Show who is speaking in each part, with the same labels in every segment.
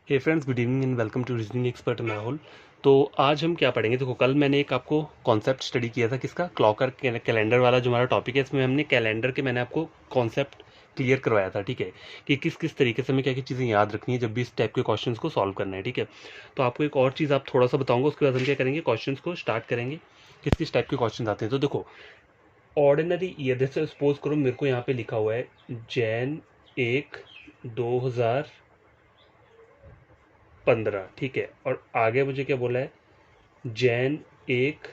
Speaker 1: Hey friends, good evening and welcome to reasoning expert मैं राहुल। तो आज हम क्या पढ़ेंगे? देखो, कल मैंने एक आपको कॉन्सेप्ट स्टडी किया था, किसका? क्लॉकर कैलेंडर वाला जो हमारा टॉपिक है, इसमें हमने कैलेंडर के मैंने आपको कॉन्सेप्ट क्लियर करवाया था। ठीक है, कि किस किस तरीके से हमें क्या क्या चीज़ें याद रखनी है जब भी इस टाइप के क्वेश्चंस को सॉल्व करना है। ठीक है, तो आपको एक और चीज़ आप थोड़ा सा बताऊंगा, उसके बाद हम क्या करेंगे, क्वेश्चंस को स्टार्ट करेंगे। किस किस टाइप के क्वेश्चन आते हैं? तो देखो, ऑर्डिनरी ईयर, जैसे सपोज करो मेरे को यहाँ पे लिखा हुआ है जैन 1 2015। ठीक है, और आगे मुझे क्या बोला है? जैन 1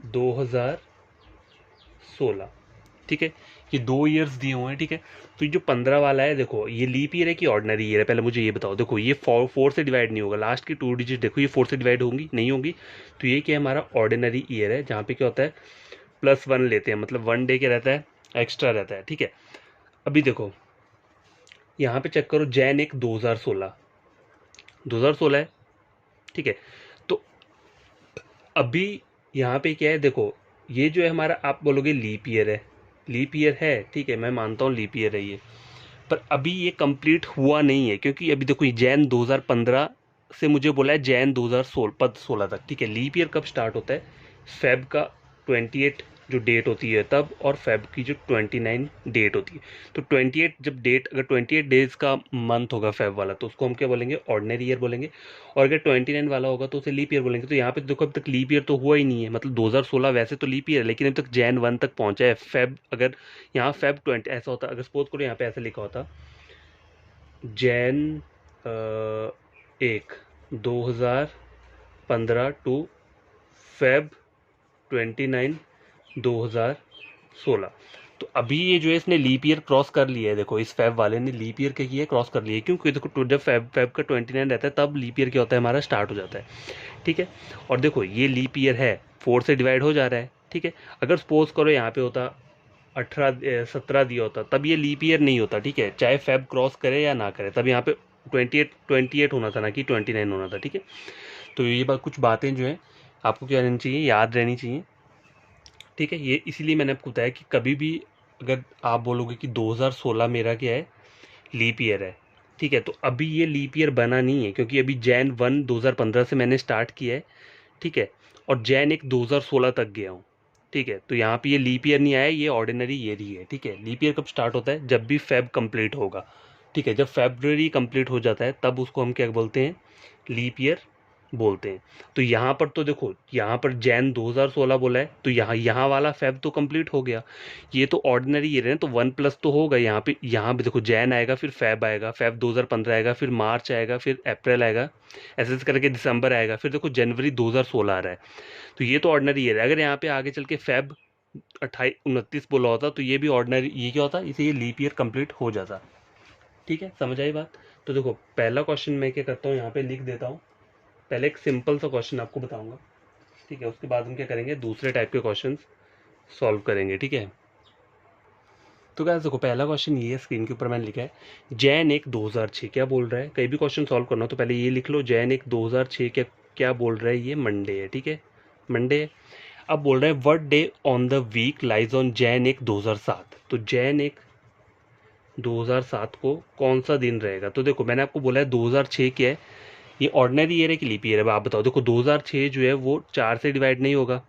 Speaker 1: 2016। ठीक है, ये 2 ईयर्स दिए हुए हैं। ठीक है, तो ये जो 15 वाला है, देखो ये लीप ईयर है कि ऑर्डिनरी ईयर है? पहले मुझे ये बताओ। देखो, ये फोर से डिवाइड नहीं होगा, लास्ट की 2 डिजिट देखो, ये 4 से डिवाइड होंगी नहीं होंगी? तो ये क्या है? हमारा ऑर्डिनरी ईयर है, जहाँ पे क्या होता है, +1 लेते हैं, मतलब 1 डे क्या रहता है, एक्स्ट्रा रहता है। ठीक है, अभी देखो यहाँ पे चेक करो, जैन 1 2016 है। ठीक है, तो अभी यहाँ पे क्या है, देखो ये जो है हमारा, आप बोलोगे लीप ईयर है, लीप ईयर है। ठीक है, मैं मानता हूँ लीप ईयर है ये, पर अभी ये कंप्लीट हुआ नहीं है, क्योंकि अभी देखो ये जैन 2015 से मुझे बोला है जैन 2016 तक। ठीक है, लीप ईयर कब स्टार्ट होता है? फेब का 28 जो डेट होती है तब, और फेब की जो 29 डेट होती है। तो 28 जब डेट, अगर 28 डेज का मंथ होगा फेब वाला, तो उसको हम क्या बोलेंगे? ऑर्डिनरी ईयर बोलेंगे। और अगर 29 वाला होगा तो उसे लीप ईयर बोलेंगे। तो यहाँ पे देखो, अब तक लीप ईयर तो हुआ ही नहीं है, मतलब 2016 वैसे तो लीप ईयर है, लेकिन अब तक जैन 1 तक पहुंचा है। फेब, अगर यहाँ फेब 20 ऐसा होता, अगर सपोज करो यहाँ पे ऐसा लिखा होता जैन 1 2015 टू फेब 29 2016। तो अभी ये जो है, इसने लीप ईयर क्रॉस कर लिया है। देखो, इस फेब वाले ने लीप ईयर क्या किया है? क्रॉस कर लिया है। क्योंकि देखो, जब फेब का 29 रहता है तब लीप ईयर क्या होता है? हमारा स्टार्ट हो जाता है। ठीक है, और देखो ये लीप ईयर है, 4 से डिवाइड हो जा रहा है। ठीक है, अगर सपोज करो यहाँ पे होता 17 दिया होता, तब ये लीप ईयर नहीं होता। ठीक है, चाहे फेब क्रॉस करे या ना करे, तब यहाँ पे 28 होना था, ना कि 29 होना था। ठीक है, तो ये कुछ बातें जो है आपको क्या रहनी चाहिए, याद रहनी चाहिए। ठीक है, ये इसीलिए मैंने आपको बताया कि कभी भी अगर आप बोलोगे कि 2016 मेरा क्या है, लीप ईयर है। ठीक है, तो अभी ये लीप ईयर बना नहीं है, क्योंकि अभी जैन 1 2015 से मैंने स्टार्ट किया है। ठीक है, और जैन 1 2016 तक गया हूँ। ठीक है, तो यहाँ पे ये लीप ईयर नहीं आया, ये ऑर्डिनरी ईयर ही है। ठीक है, लीप ईयर कब स्टार्ट होता है? जब भी फेब कंप्लीट होगा। ठीक है, जब फेब्रुवरी कंप्लीट हो जाता है तब उसको हम क्या बोलते हैं? लीप ईयर बोलते हैं। तो यहाँ पर तो देखो, यहाँ पर जैन 2016 बोला है, तो यहाँ यहाँ वाला फेब तो कंप्लीट हो गया। ये तो ऑर्डिनरी ईयर है, तो 1+ तो होगा यहाँ पे देखो, जैन आएगा, फिर फेब आएगा, फेब 2015 आएगा, फिर मार्च आएगा, फिर अप्रैल आएगा, ऐसे ऐसे करके दिसंबर आएगा, फिर देखो जनवरी 2016 आ रहा है। तो ये तो ऑर्डिनरी ईयर है। अगर यहाँ पे आगे चल के फेब 28 29 बोला होता, तो ये भी ऑर्डिनरी, ये क्या होता, इसे ये लीप ईयर कंप्लीट हो जाता। ठीक है, समझ आई बात? तो देखो, पहला क्वेश्चन मैं क्या करता हूँ, यहाँ पे लिख देता हूँ। पहले एक सिंपल सा क्वेश्चन आपको बताऊंगा। ठीक है, उसके बाद हम क्या करेंगे, दूसरे टाइप के क्वेश्चन सॉल्व करेंगे। ठीक है, तो क्या देखो, पहला क्वेश्चन ये है, स्क्रीन के ऊपर मैंने लिखा है जैन 1 2006 क्या बोल रहा है? कहीं भी क्वेश्चन सॉल्व करना हो तो पहले ये लिख लो, जैन 1 2006 क्या क्या बोल रहा है? ये मंडे है। ठीक है, मंडे है। अब बोल रहा है what day on the week lies on Jan 1 2007। तो जैन 1 2007 को कौन सा दिन रहेगा? तो देखो, मैंने आपको बोला है 2006 क्या है, ये ऑर्डिनरी ईयर है कि लीप ईयर है? अब आप बताओ। देखो, 2006 जो है वो 4 से डिवाइड नहीं होगा।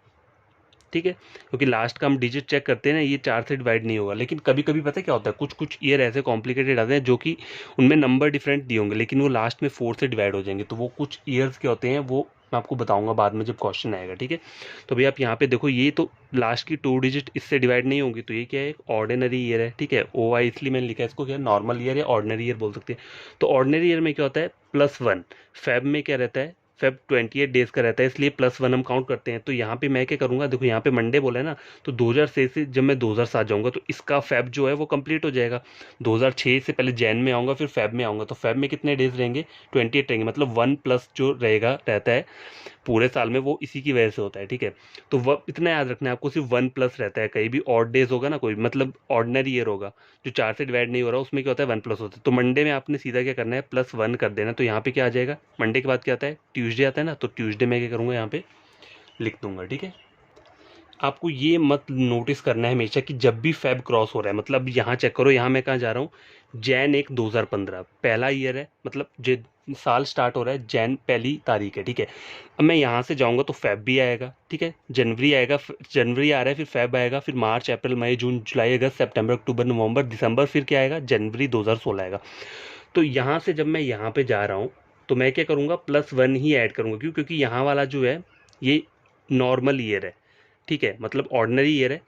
Speaker 1: ठीक है, क्योंकि लास्ट का हम डिजिट चेक करते हैं ना, ये 4 से डिवाइड नहीं होगा। लेकिन कभी कभी पता है क्या होता है, कुछ कुछ ईयर ऐसे कॉम्प्लिकेटेड आते हैं जो कि उनमें नंबर डिफरेंट दिए होंगे, लेकिन वो लास्ट में 4 से डिवाइड हो जाएंगे। तो वो कुछ ईयर्स के होते हैं, वो मैं आपको बताऊंगा बाद में जब क्वेश्चन आएगा। ठीक है, तो भाई आप यहाँ पे देखो, ये तो लास्ट की 2 डिजिट इससे डिवाइड नहीं होंगी, तो ये क्या है? ऑर्डिनरी ईयर है। ठीक है, OI इसलिए मैंने लिखा है इसको, क्या नॉर्मल ईयर या ऑर्डिनरी ईयर बोल सकते हैं। तो ऑर्डिनरी ईयर में क्या होता है? +1। फेब में क्या रहता है? फेब 28 डेज का रहता है, इसलिए +1 हम काउंट करते हैं। तो यहाँ पे मैं क्या करूंगा, देखो यहाँ पे मंडे बोला है ना, तो 2006 से जब मैं 2007 जाऊंगा, तो इसका फेब जो है वो कंप्लीट हो जाएगा। 2006 से पहले जैन में आऊंगा, फिर फेब में आऊंगा, तो फेब में कितने डेज रहेंगे? 28 रहेंगे, मतलब 1+ जो रहेगा रहता है पूरे साल में, वो इसी की वजह से होता है। ठीक है, तो वह इतना याद रखना है आपको, सिर्फ 1+ रहता है। कहीं भी ऑड डेज होगा ना कोई, मतलब ऑर्डिनरी ईयर होगा जो 4 से डिवाइड नहीं हो रहा, उसमें क्या होता है? 1+ होता है। तो मंडे में आपने सीधा क्या करना है? +1 कर देना। तो यहाँ पे क्या आ जाएगा? मंडे के बाद क्या आता है? ट्यूसडे आता है ना, तो ट्यूसडे में क्या करूँगा, यहाँ पे लिख दूंगा। ठीक है, आपको ये मत नोटिस करना है हमेशा कि जब भी फेब क्रॉस हो रहा है, मतलब यहाँ चेक करो, यहाँ मैं कहाँ जा रहा हूँ? जैन 1 2015 पहला ईयर है, मतलब जो साल स्टार्ट हो रहा है जैन पहली तारीख है, ठीक है। अब मैं यहाँ से जाऊँगा तो फेब भी आएगा, ठीक है, जनवरी आएगा, जनवरी आ रहा है, फिर फेब आएगा, फिर मार्च अप्रैल मई जून जुलाई अगस्त सितंबर अक्टूबर नवंबर दिसंबर, फिर क्या आएगा, जनवरी 2016 आएगा। तो यहाँ से जब मैं यहाँ पे जा रहा हूँ तो मैं क्या करूँगा, +1 ही ऐड करूँगा, क्यों, क्योंकि यहाँ वाला जो है ये नॉर्मल ईयर है, ठीक है, मतलब ऑर्डिनरी ईयर है,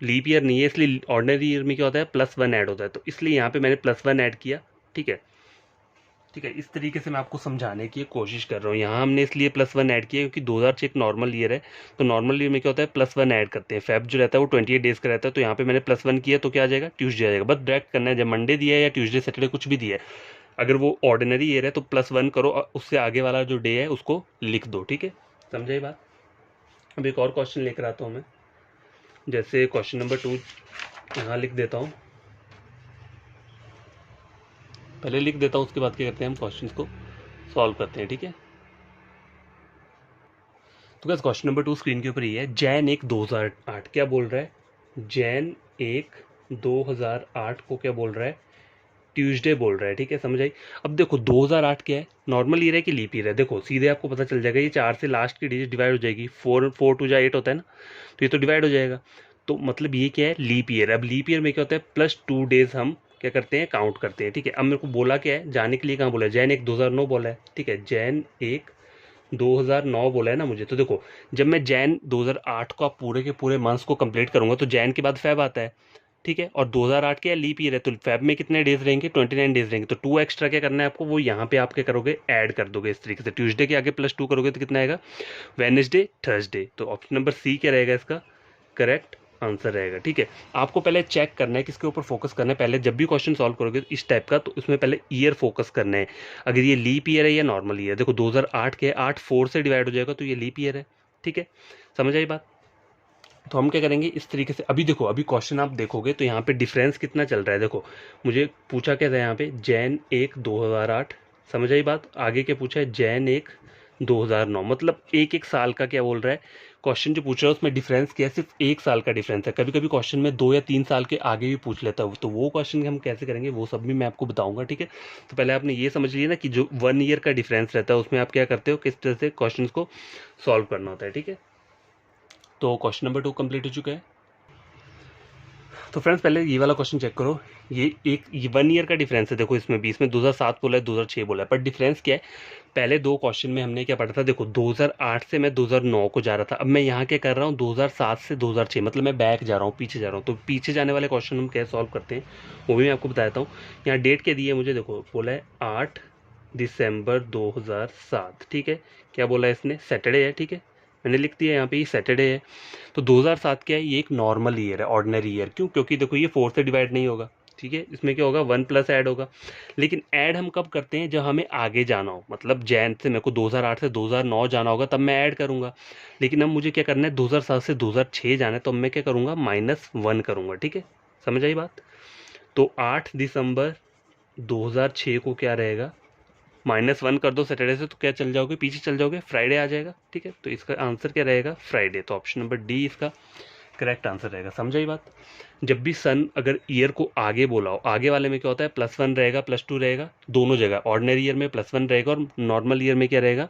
Speaker 1: लीप ईयर नहीं है, इसलिए ऑर्डिनरी ईयर में क्या होता है, +1 ऐड होता है, तो इसलिए यहाँ पे मैंने +1 ऐड किया, ठीक है। ठीक है, इस तरीके से मैं आपको समझाने की कोशिश कर रहा हूँ। यहाँ हमने इसलिए +1 ऐड किया क्योंकि 2006 एक नॉर्मल ईयर है, तो नॉर्मल ईयर में क्या होता है, +1 ऐड करते हैं। फेब जो रहता है वो 28 डेज का रहता है, तो यहाँ पे मैंने +1 किया तो क्या आ जाएगा, ट्यूसडे आ जाएगा। बस डायरेक्ट करना है, जब मंडे दिया है या ट्यूसडे सैटरडे कुछ भी दिया है, अगर वो ऑर्डिनरी ईयर है तो +1 करो और उससे आगे वाला जो डे है उसको लिख दो, ठीक है, समझे बात। अब एक और क्वेश्चन लेकर आता हूँ मैं, जैसे क्वेश्चन नंबर 2 यहाँ लिख देता हूँ, पहले लिख देता हूँ, उसके बाद क्या करते हैं, हम क्वेश्चन को सॉल्व करते हैं, ठीक है। तो बस क्वेश्चन नंबर 2 स्क्रीन के ऊपर ही है। जैन 1 2008 क्या बोल रहा है, जैन 1 2008 को क्या बोल रहा है, ट्यूसडे बोल रहा है, ठीक है, समझ आई। अब देखो 2008 क्या है, नॉर्मल ईयर है कि लीप ईयर है, देखो सीधे आपको पता चल जाएगा, ये 4 से लास्ट की डिजिट डिवाइड हो जाएगी, 4 2 8 होता है ना, तो ये तो डिवाइड हो जाएगा, तो मतलब ये क्या है, लीप ईयर। अब लीप ईयर में क्या होता है, +2 डेज हम क्या करते हैं, काउंट करते हैं, ठीक है। अब मेरे को बोला क्या है, जाने के लिए कहाँ बोला है, जैन 1 2009 बोला है, ठीक है, जैन 1 2009 बोला है ना मुझे, तो देखो जब मैं जैन 2008 को पूरे के पूरे मंथ्स को कंप्लीट करूंगा तो जैन के बाद फेब आता है, ठीक है, और 2008 के लीप ईयर है, तो फेब में कितने डेज रहेंगे, 29 डेज रहेंगे, तो 2 एक्स्ट्रा क्या करना है आपको, वो यहाँ पे आप क्या करोगे, ऐड कर दोगे इस तरीके से, ट्यूसडे के आगे +2 करोगे तो कितना आएगा, वेडनेसडे थर्सडे, तो ऑप्शन नंबर सी क्या रहेगा इसका करेक्ट आंसर रहेगा, ठीक है। आपको पहले चेक करना है किसके ऊपर फोकस करना है, पहले जब भी क्वेश्चन सॉल्व करोगे इस टाइप का, तो उसमें पहले ईयर फोकस करना है, अगर ये लीप ईयर है या नॉर्मल ईयर। देखो 2008 के 8 4 से डिवाइड हो जाएगा तो ये लीप ईयर है, ठीक है, समझ आई बात। तो हम क्या करेंगे इस तरीके से, अभी देखो अभी क्वेश्चन आप देखोगे तो यहाँ पे डिफरेंस कितना चल रहा है, देखो मुझे पूछा क्या था यहाँ पे, जैन 1 2008, समझ आई बात, आगे क्या पूछा है, जैन 1 2009, मतलब एक एक साल का क्या बोल रहा है, क्वेश्चन जो पूछ रहा है उसमें डिफरेंस क्या है, सिर्फ 1 साल का डिफरेंस है। कभी कभी क्वेश्चन में 2 या 3 साल के आगे भी पूछ लेता है, तो वो क्वेश्चन हम कैसे करेंगे वो सब भी मैं आपको बताऊंगा, ठीक है। तो पहले आपने ये समझ लिया ना कि जो 1 ईयर का डिफरेंस रहता है उसमें आप क्या करते हो, किस तरह से क्वेश्चन को सॉल्व करना होता है, ठीक है। तो क्वेश्चन नंबर 2 कंप्लीट हो चुका है। तो फ्रेंड्स पहले ये वाला क्वेश्चन चेक करो, ये 1 ईयर का डिफरेंस है, देखो इसमें 20 में 2007 बोला है 2006 बोला है, पर डिफरेंस क्या है, पहले 2 क्वेश्चन में हमने क्या पढ़ा था, देखो 2008 से मैं 2009 को जा रहा था, अब मैं यहाँ क्या कर रहा हूँ 2007 से 2006, मतलब मैं बैक जा रहा हूँ, पीछे जा रहा हूँ, तो पीछे जाने वाले क्वेश्चन हम कैसे सॉल्व करते हैं वो भी मैं आपको बताता हूँ। यहाँ डेट क्या दी है मुझे, देखो बोला है 8 दिसंबर 2007, ठीक है, क्या बोला है इसने, सैटरडे है, ठीक है, मैंने लिख दिया यहाँ पे ये सैटरडे है। तो 2007 क्या है, ये एक नॉर्मल ईयर है, ऑर्डिनरी ईयर, क्यों, क्योंकि देखो ये 4 से डिवाइड नहीं होगा, ठीक है, इसमें क्या होगा 1 प्लस ऐड होगा, लेकिन ऐड हम कब करते हैं, जब हमें आगे जाना हो, मतलब जैन से मेरे को 2008 से 2009 जाना होगा तब मैं ऐड करूंगा, लेकिन अब मुझे क्या करना है 2007 से 2006 जाना है, तो मैं क्या करूंगा -1 करूंगा, ठीक है, समझ आई बात। तो 8 दिसंबर 2006 को क्या रहेगा, -1 कर दो सैटरडे से तो क्या चल जाओगे, पीछे चल जाओगे, फ्राइडे आ जाएगा, ठीक है, तो इसका आंसर क्या रहेगा, फ्राइडे, तो ऑप्शन नंबर डी इसका करेक्ट आंसर रहेगा, समझाई बात। जब भी सन अगर ईयर को आगे बोला हो, आगे वाले में क्या होता है, +1 रहेगा +2 रहेगा, दोनों जगह ऑर्डिनरी ईयर में +1 रहेगा और नॉर्मल ईयर में क्या रहेगा,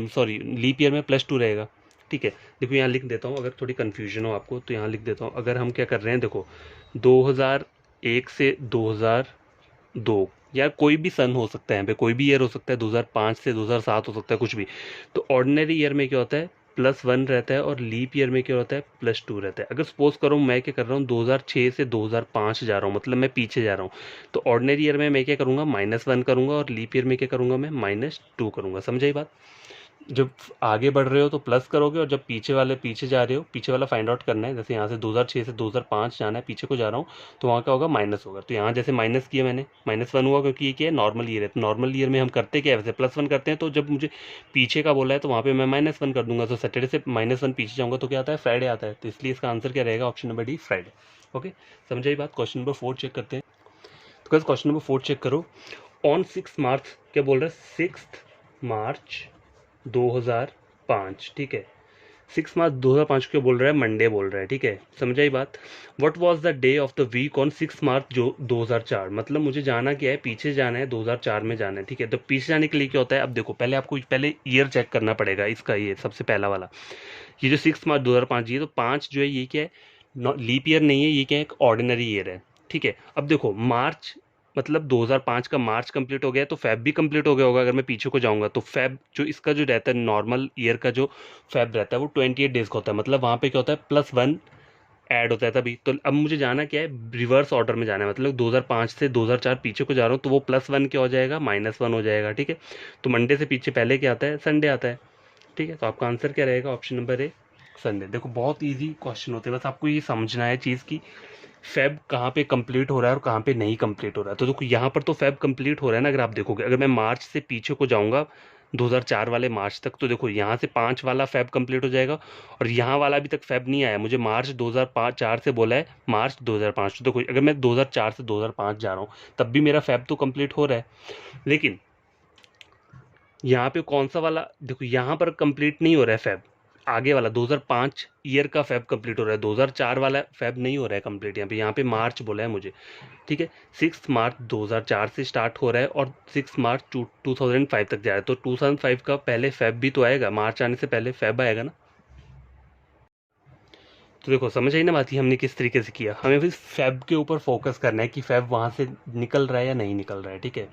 Speaker 1: सॉरी लीप ईयर में +2 रहेगा, ठीक है। देखो यहाँ लिख देता हूँ, अगर थोड़ी कन्फ्यूजन हो आपको तो यहाँ लिख देता हूँ, अगर हम क्या कर रहे हैं, देखो 2001 से 2002, यार कोई भी सन हो सकता है, यहाँ पे कोई भी ईयर हो सकता है, 2005 से 2007 हो सकता है, कुछ भी। तो ऑर्डिनरी ईयर में क्या होता है, +1 रहता है और लीप ईयर में क्या होता है, +2 रहता है। अगर सपोज करो मैं क्या कर रहा हूँ 2006 से 2005 जा रहा हूँ, मतलब मैं पीछे जा रहा हूँ, तो ऑर्डिनरी ईयर में मैं क्या करूँगा -1 करूँगा और लीप ईयर में क्या करूँगा मैं -2 करूँगा, समझाई बात। जब आगे बढ़ रहे हो तो प्लस करोगे, और जब पीछे जा रहे हो, पीछे वाला फाइंड आउट करना है, जैसे यहाँ से 2006 से 2005 जाना है, पीछे को जा रहा हूँ, तो वहाँ क्या होगा, माइनस होगा, तो यहाँ जैसे माइनस किया मैंने, -1 हुआ, क्योंकि ये क्या है, नॉर्मल ईयर है, तो नॉर्मल ईयर में हम करते क्या है, वैसे +1 करते हैं, तो जब मुझे पीछे का बोला है तो वहाँ पे मैं -1 कर दूंगा, तो सैटरडे से -1 पीछे जाऊँगा तो क्या आता है, फ्राइडे आता है, तो इसलिए इसका आंसर क्या रहेगा, option number D Friday. Okay, समझाई बात। क्वेश्चन नंबर 4 चेक करते हैं। तो क्वेश्चन नंबर 4 चेक करो, ऑन 6 मार्च क्या बोल रहा है, 6 मार्च 2005, ठीक है, 6 मार्च 2005 को बोल रहा है, मंडे बोल रहा है, ठीक है, समझ आई बात। What was the day of the week on 6 March जो 2004, मतलब मुझे जाना क्या है, पीछे जाना है, 2004 में जाना है, ठीक है। तो पीछे जाने के लिए क्या होता है, अब देखो पहले आपको पहले ईयर चेक करना पड़ेगा इसका, ये सबसे पहला वाला, ये जो 6 मार्च 2005, ये तो 5 जो है ये क्या है, लीप ईयर नहीं है, ये क्या है, एक ऑर्डिनरी ईयर है, ठीक है। अब देखो मार्च मतलब 2005 का मार्च कंप्लीट हो गया, तो फेब भी कंप्लीट हो गया होगा। अगर मैं पीछे को जाऊंगा तो फेब जो इसका जो रहता है नॉर्मल ईयर का जो फेब रहता है वो 28 डेज का होता है, मतलब वहाँ पे क्या होता है +1 ऐड होता है तभी। तो अब मुझे जाना क्या है, रिवर्स ऑर्डर में जाना है, मतलब 2005 से 2004 पीछे को जा रहा हूँ, तो वो +1 क्या हो जाएगा, -1 हो जाएगा, ठीक है। तो मंडे से पीछे पहले क्या आता है, संडे आता है, ठीक है। तो आपका आंसर क्या रहेगा, ऑप्शन नंबर ए, संडे। देखो बहुत इजी क्वेश्चन होते हैं, बस आपको ये समझना है चीज़ की फेब कहाँ पे कंप्लीट हो रहा है और कहाँ पे नहीं कंप्लीट हो रहा है। तो देखो यहाँ पर तो फेब कंप्लीट हो रहा है ना, अगर आप देखोगे, अगर मैं मार्च से पीछे को जाऊँगा 2004 वाले मार्च तक, तो देखो यहाँ से 5 वाला फेब कंप्लीट हो जाएगा, और यहाँ वाला अभी तक फेब नहीं आया, मुझे मार्च 2004 से बोला है मार्च 2005। तो देखो अगर मैं 2004 से 2005 जा रहा हूँ तब भी मेरा फेब तो कंप्लीट हो रहा है, लेकिन यहाँ पे कौन सा वाला, देखो यहाँ पर कंप्लीट नहीं हो रहा है फैब, आगे वाला 2005 ईयर का फैब कंप्लीट हो रहा है, 2004 वाला फैब नहीं हो रहा है कंप्लीट, यहाँ पे मार्च बोला है मुझे, ठीक है। 6 मार्च 2004 से स्टार्ट हो रहा है और 6 मार्च 2005 तक जा रहा है, तो 2005 का पहले फैब भी तो आएगा, मार्च आने से पहले फैब आएगा ना। तो देखो समझ आई ना बात, ही हमने किस तरीके से किया, हमें फिर फैब के ऊपर फोकस करना है कि फैब वहाँ से निकल रहा है या नहीं निकल रहा है, ठीक है।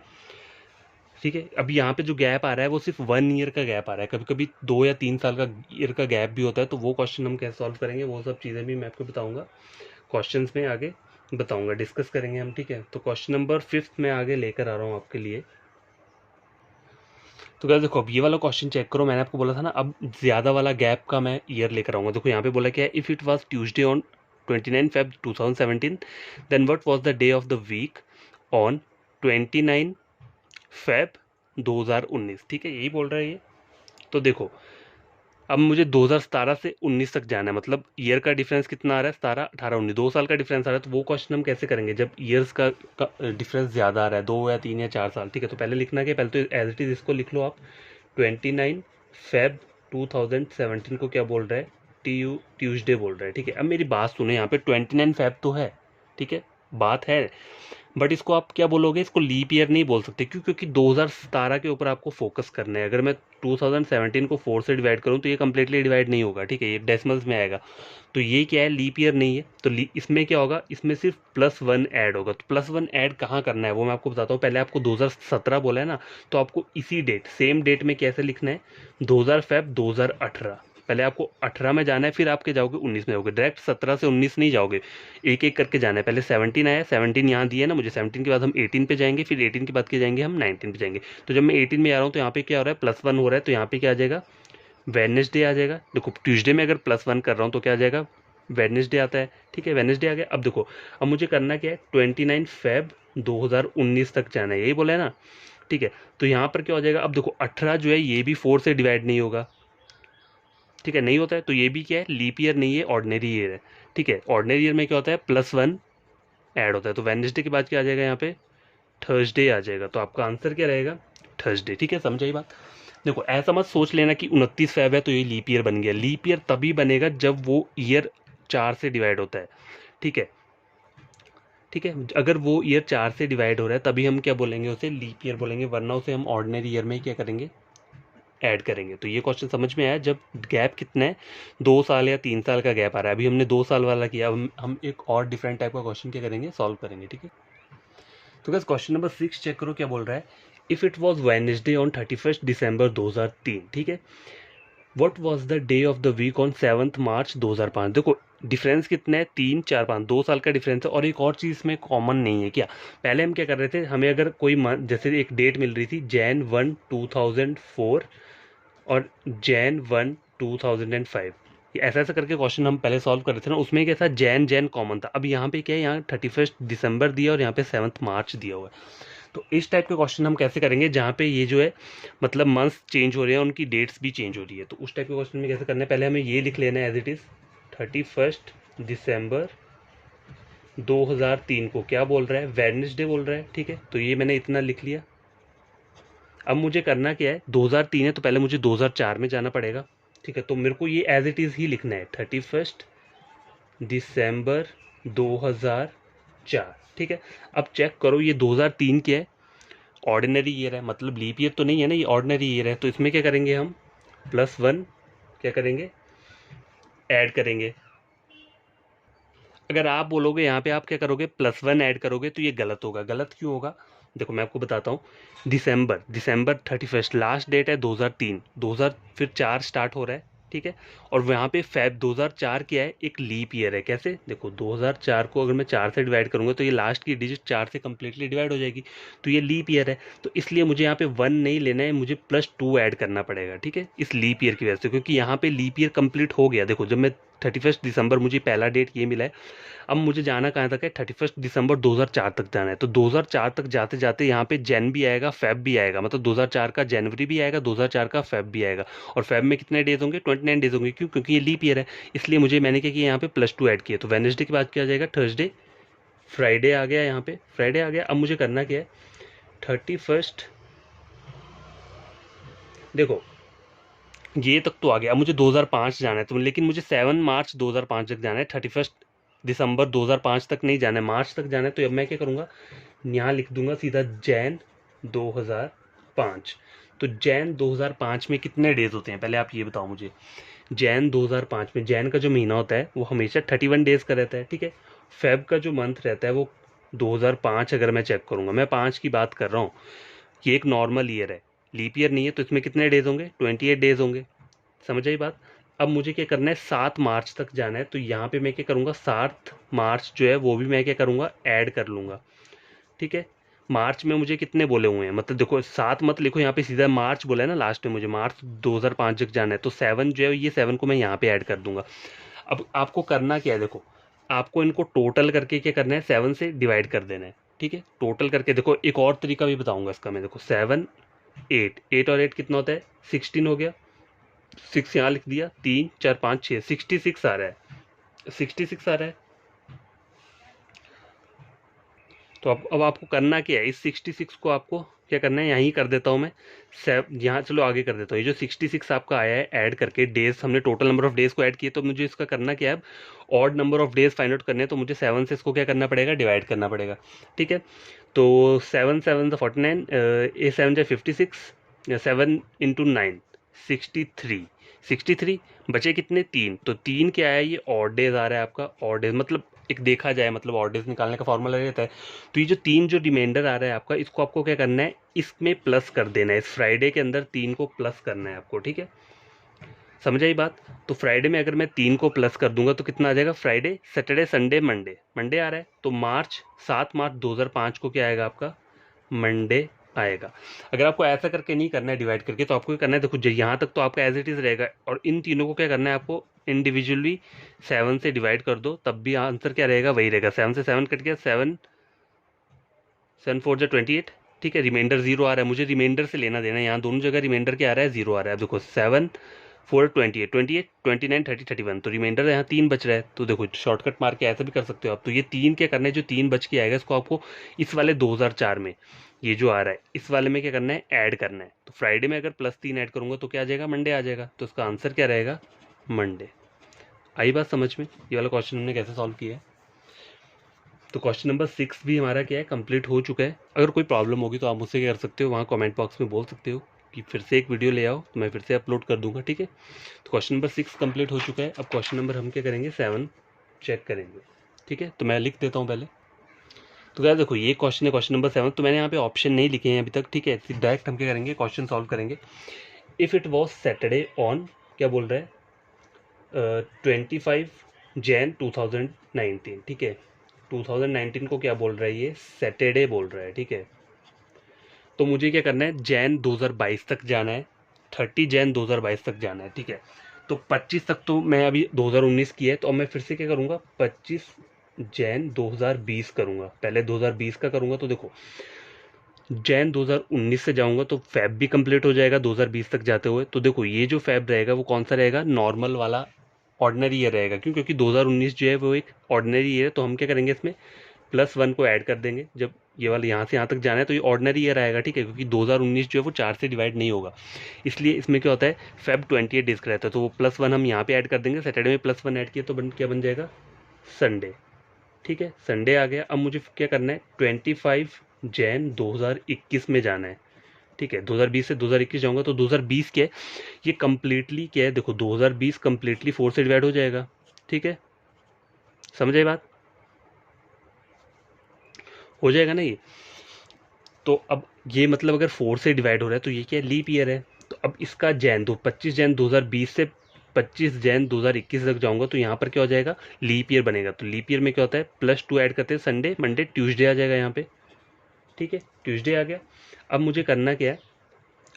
Speaker 1: ठीक है, अभी यहाँ पे जो गैप आ रहा है वो सिर्फ 1 ईयर का गैप आ रहा है, कभी कभी 2 या 3 साल का ईयर का गैप भी होता है, तो वो क्वेश्चन हम कैसे सॉल्व करेंगे वो सब चीज़ें भी मैं आपको बताऊंगा क्वेश्चन में आगे बताऊंगा, डिस्कस करेंगे हम, ठीक है। तो क्वेश्चन नंबर 5 में आगे लेकर आ रहा हूँ आपके लिए। तो क्या देखो, अब ये वाला क्वेश्चन चेक करो, मैंने आपको बोला था ना अब ज़्यादा वाला गैप का मैं ईयर लेकर आऊँगा। देखो यहाँ पे बोला क्या है, if it was Tuesday on 29 Feb 2017 then what was the day of the week on 29 Feb 2019, ठीक है, यही बोल रहा है ये। तो देखो अब मुझे 2017 से 19 तक जाना है, मतलब ईयर का डिफरेंस कितना आ रहा है, 17 18 19, 2 साल का डिफरेंस आ रहा है। तो वो क्वेश्चन हम कैसे करेंगे जब ईयर्स का डिफरेंस ज़्यादा आ रहा है, 2 या 3 या 4 साल, ठीक है। तो पहले लिखना क्या, पहले तो एज इट इज़ इसको लिख लो आप, 29 Feb 2017 को क्या बोल रहा है, ट्यूजडे बोल रहा है, ठीक है। अब मेरी बात सुनो, यहाँ पे 29 Feb तो है, ठीक है, बात है, बट इसको आप क्या बोलोगे, इसको लीप ईयर नहीं बोल सकते, क्यों, क्योंकि 2017 के ऊपर आपको फोकस करना है। अगर मैं 2017 को 4 से डिवाइड करूँ तो ये कंप्लीटली डिवाइड नहीं होगा, ठीक है, ये डेसिमल्स में आएगा, तो ये क्या है, लीप ईयर नहीं है। तो इसमें क्या होगा, इसमें सिर्फ +1 ऐड होगा। तो +1 ऐड कहाँ करना है वो मैं आपको बताता हूँ। पहले आपको 2017 बोला है ना, तो आपको इसी डेट सेम डेट में कैसे लिखना है, 2000 Feb 2018, पहले आपको 18 में जाना है, फिर आपके जाओगे 19 में जाओगे, डायरेक्ट 17 से 19 नहीं जाओगे, एक एक करके जाना है। पहले 17 आया, 17 यहाँ दिया ना मुझे, 17 के बाद हम 18 पे जाएंगे, फिर 18 के बाद के जाएंगे हम 19 पे जाएंगे। तो जब मैं 18 में आ रहा हूँ तो यहाँ पे क्या हो रहा है, +1 हो रहा है, तो यहाँ पे क्या आ जाएगा, वेडनेसडे आ जाएगा। देखो ट्यूसडे में अगर +1 कर रहा हूँ तो क्या आ जाएगा, वेडनेसडे आता है, ठीक है, वेडनेसडे आ गया। अब देखो अब मुझे करना क्या है, 29 Feb 2019 तक जाना है, यही बोला है ना, ठीक है। तो यहाँ पर क्या हो जाएगा, अब देखो 18 जो है ये भी 4 से डिवाइड नहीं होगा, ठीक है, नहीं होता है, तो ये भी क्या है, लीप ईयर नहीं है, ऑर्डिनरी ईयर है, ठीक है। ऑर्डिनरी ईयर में क्या होता है, +1 ऐड होता है, तो वेडनेसडे के बाद क्या आ जाएगा, यहाँ पे थर्सडे आ जाएगा। तो आपका आंसर क्या रहेगा, थर्सडे, ठीक है, समझ आई बात। देखो ऐसा मत सोच लेना कि 29 Feb है तो ये लीप ईयर बन गया, लीप ईयर तभी बनेगा जब वो ईयर 4 से डिवाइड होता है, ठीक है, ठीक है। अगर वो ईयर 4 से डिवाइड हो रहा है तभी हम क्या बोलेंगे, उसे लीप ईयर बोलेंगे, वरना उसे हम ऑर्डिनरी ईयर में ही क्या करेंगे, ऐड करेंगे। तो ये क्वेश्चन समझ में आया, जब गैप कितना है, 2 साल या 3 साल का गैप आ रहा है। अभी हमने 2 साल वाला किया, हम एक और डिफरेंट टाइप का क्वेश्चन क्या करेंगे, सॉल्व करेंगे, ठीक है। तो बस क्वेश्चन नंबर 6 चेक करो क्या बोल रहा है, if it was Wednesday on 31 December 2003, ठीक है, what was the day of the week on 7 March 2005। देखो डिफरेंस कितना है, 3 4 5, 2 साल का डिफरेंस है, और एक और चीज़ में कॉमन नहीं है क्या, पहले हम क्या कर रहे थे, हमें अगर कोई जैसे एक डेट मिल रही थी Jan 1 2004 और Jan 1 2005, ऐसा ऐसा करके क्वेश्चन हम पहले सॉल्व कर रहे थे ना, उसमें क्या था, जैन कॉमन था। अब यहाँ पे क्या है, यहाँ 31 दिसंबर दिया और यहाँ पे 7 मार्च दिया हुआ है। तो इस टाइप के क्वेश्चन हम कैसे करेंगे जहाँ पे ये जो है मतलब मंथ्स चेंज हो रहे हैं, उनकी डेट्स भी चेंज हो रही है, तो उस टाइप के क्वेश्चन में कैसे करना है, पहले हमें ये लिख लेना है एज इट इज़, 31 दिसंबर 2003 को क्या बोल रहा है, वेडनेसडे बोल रहा है, ठीक है। तो ये मैंने इतना लिख लिया। अब मुझे करना क्या है, 2003 है तो पहले मुझे 2004 में जाना पड़ेगा, ठीक है, तो मेरे को ये एज इट इज़ ही लिखना है 31 दिसंबर 2004। ठीक है, अब चेक करो ये 2003 क्या है, ऑर्डिनरी ईयर है, मतलब लीप ईयर तो नहीं है ना, ये ऑर्डिनरी ईयर है। तो इसमें क्या करेंगे हम, +1 क्या करेंगे, ऐड करेंगे। अगर आप बोलोगे यहाँ पे आप क्या करोगे, +1 ऐड करोगे, तो ये गलत होगा। गलत क्यों होगा, देखो मैं आपको बताता हूँ। दिसंबर दिसंबर 31 लास्ट डेट है 2003, 2000 फिर 4 स्टार्ट हो रहा है। ठीक है, और वहाँ पे फेब 2004 क्या है, एक लीप ईयर है। कैसे, देखो 2004 को अगर मैं 4 से डिवाइड करूंगा तो ये लास्ट की डिजिट 4 से कंप्लीटली डिवाइड हो जाएगी, तो ये लीप ईयर है। तो इसलिए मुझे यहाँ पे 1 नहीं लेना है, मुझे +2 ऐड करना पड़ेगा। ठीक है, इस लीप ईयर की वजह से, क्योंकि यहाँ पे लीप ईयर कंप्लीट हो गया। देखो जब मैं 31 दिसंबर, मुझे पहला डेट ये मिला है, अब मुझे जाना कहाँ तक है, 31 दिसंबर 2004 तक जाना है। तो 2004 तक जाते जाते यहाँ पे जैन भी आएगा, फेब भी आएगा, मतलब 2004 का जनवरी भी आएगा, 2004 का फेब भी आएगा। और फेब में कितने डेज होंगे, 29 डेज होंगे। क्यों, क्योंकि ये लीप ईयर है। इसलिए मुझे, मैंने क्या किया यहाँ पे +2 ऐड किया। तो वेनसडे के बाद क्या आ जाएगा, थर्सडे, फ्राइडे आ गया, यहाँ पे फ्राइडे आ गया। अब मुझे करना क्या है, 31, देखो ये तक तो आ गया। अब मुझे 2005 जाना है, तो लेकिन मुझे 7 मार्च 2005 तक जाना है, 31 दिसंबर 2005 तक नहीं जाना है, मार्च तक जाना है। तो अब मैं क्या करूँगा, यहाँ लिख दूंगा सीधा जैन 2005। तो जैन 2005 में कितने डेज होते हैं, पहले आप ये बताओ मुझे। जैन 2005 में, जैन का जो महीना होता है वो हमेशा 31 डेज का रहता है। ठीक है, फेब का जो मंथ रहता है वो 2005, अगर मैं चेक करूँगा, मैं 5 की बात कर रहा हूँ, ये एक नॉर्मल ईयर है, लीप ईयर नहीं है। तो इसमें कितने डेज होंगे, 28 डेज होंगे। समझ आई बात। अब मुझे क्या करना है, 7 मार्च तक जाना है। तो यहाँ पे मैं क्या करूँगा, 7 मार्च जो है वो भी मैं क्या करूँगा, ऐड कर लूँगा। ठीक है, मार्च में मुझे कितने बोले हुए हैं, मतलब देखो 7 मत लिखो, यहाँ पे सीधा मार्च बोला है ना लास्ट में, मुझे मार्च 2005 तक जाना है। तो 7 जो है, ये 7 को मैं यहाँ पे ऐड कर दूंगा। अब आपको करना क्या है, देखो आपको इनको टोटल करके क्या करना है, 7 से डिवाइड कर देना है। ठीक है, टोटल करके देखो, एक और तरीका भी बताऊंगा इसका मैं। देखो 7 8, 8 और 8 कितना होता है, 16 हो गया। 6 यहाँ लिख दिया, 3 4 5 6, 66 आ रहा है, 66 आ रहा है। तो अब आपको करना क्या है, इस 66 को आपको क्या करना है, यहीं कर देता हूँ मैं। यहाँ चलो आगे कर देता हूँ। ये जो 66 आपका आया है ऐड करके, डेज हमने टोटल नंबर ऑफ डेज को ऐड किए, तो मुझे इसका करना क्या है, अब odd number of days find out करने हैं। तो मुझे 7 से इसको क्या करना पड़ेगा, डिवाइड करना पड़ेगा। ठीक है, तो 7 7 49, 7 जा 56, 7 इंटू 9 63, 63 बचे कितने, 3। तो 3 क्या है, ये ऑड डेज आ रहा है आपका। ऑड डेज मतलब एक देखा जाए, मतलब ऑड डेज निकालने का फॉर्मूला रहता है। तो ये जो 3 जो रिमाइंडर आ रहा है आपका, इसको आपको क्या करना है, इसमें प्लस कर देना है। इस फ्राइडे के अंदर 3 को प्लस करना है आपको। ठीक है, समझ आई बात। तो फ्राइडे में अगर मैं 3 को प्लस कर दूंगा तो कितना आ जाएगा, Friday Saturday Sunday Monday, Monday आ रहा है। तो 7 मार्च 2005 को क्या आएगा आपका, मंडे आएगा। अगर आपको ऐसा करके नहीं करना है डिवाइड करके, तो आपको क्या करना है, देखो यहाँ तक तो आपका एज इट इज़ रहेगा, और इन तीनों को क्या करना है आपको, इंडिविजुअली 7 से डिवाइड कर दो, तब भी आंसर क्या रहेगा, वही रहेगा। 7 से 7 कट गया, 7 7 4 जा 28। ठीक है, रिमाइंडर 0 आ रहा है, मुझे रिमाइंडर से लेना देना है। यहाँ दोनों जगह रिमाइंडर क्या आ रहा है, 0 आ रहा है। अब देखो 7 4 28 28 29 30 31, तो रिमाइंडर यहाँ 3 बच रहा है। तो देखो शॉर्टकट मार के ऐसा भी कर सकते हो आप। तो ये 3 क्या करना है, जो 3 बच के आएगा इसको आपको इस वाले 2004 में, ये जो आ रहा है इस वाले में क्या करना है, ऐड करना है। तो फ्राइडे में अगर +3 ऐड करूंगा तो क्या आ जाएगा, मंडे आ जाएगा। तो इसका आंसर क्या रहेगा, मंडे। आई बात समझ में, ये वाला क्वेश्चन हमने कैसे सॉल्व किया है। तो क्वेश्चन नंबर 6 भी हमारा क्या है, कंप्लीट हो चुका है। अगर कोई प्रॉब्लम होगी तो आप मुझसे क्या कर सकते हो, वहाँ कमेंट बॉक्स में बोल सकते हो कि फिर से एक वीडियो ले आओ, तो मैं फिर से अपलोड कर दूंगा। ठीक है, तो क्वेश्चन नंबर 6 कंप्लीट हो चुका है। अब क्वेश्चन नंबर हम क्या करेंगे, 7 चेक करेंगे। ठीक है, तो मैं लिख देता हूँ पहले। तो क्या देखो, ये क्वेश्चन है, क्वेश्चन नंबर 7। तो मैंने यहाँ पे ऑप्शन नहीं लिखे हैं अभी तक। ठीक है, डायरेक्ट हम क्या करेंगे, क्वेश्चन सॉल्व करेंगे। If it was Saturday on, क्या बोल रहा है, 25 जैन 2019। ठीक है, 2019 को क्या बोल रहा है, ये सैटरडे बोल रहा है। ठीक है, तो मुझे क्या करना है, जैन 2022 तक जाना है, 30 जैन 2022 तक जाना है। ठीक है, तो 25 तक तो मैं अभी 2019 की है, तो अब मैं फिर से क्या करूँगा, 25 जैन 2020 करूँगा। पहले 2020 का करूँगा। तो देखो जैन 2019 से जाऊँगा तो फैब भी कंप्लीट हो जाएगा 2020 तक जाते हुए। तो देखो ये जो फैब रहेगा वो कौन सा रहेगा, नॉर्मल वाला ऑर्डिनरी ईयर रहेगा। क्यों, क्योंकि 2019 जो है वो एक ऑर्डिनरी ईयर है। तो हम क्या करेंगे, इसमें +1 को ऐड कर देंगे। जब ये वाला यहाँ से यहाँ तक जाना है तो ये ऑर्डिनरी ईयर आएगा, ठीक है, क्योंकि 2019 जो है वो 4 से डिवाइड नहीं होगा, इसलिए इसमें क्या होता है फेब 28 डेज का रहता है, तो वो +1 हम यहाँ पे ऐड कर देंगे, सैटरडे में +1 ऐड किया तो क्या बन जाएगा संडे, ठीक है, संडे आ गया। अब मुझे क्या करना है 25 जैन 2021 में जाना है, ठीक है, 2020 से 2021 जाऊंगा तो 2020 क्या है, ये कंप्लीटली क्या है, देखो 2020 कंप्लीटली 4 से डिवाइड हो जाएगा, ठीक है, समझे बात, हो जाएगा ना ये। तो अब ये मतलब अगर 4 से डिवाइड हो रहा है तो ये क्या है लीप ईयर है, तो अब इसका जैन 25 जैन 2020 से 25 जैन 2021 तक जाऊंगा तो यहाँ पर क्या हो जाएगा लीप ईयर बनेगा, तो लीप ईयर में क्या होता है +2 ऐड करते हैं, संडे मंडे ट्यूसडे आ जाएगा यहाँ पे, ठीक है, ट्यूसडे आ गया। अब मुझे करना क्या है,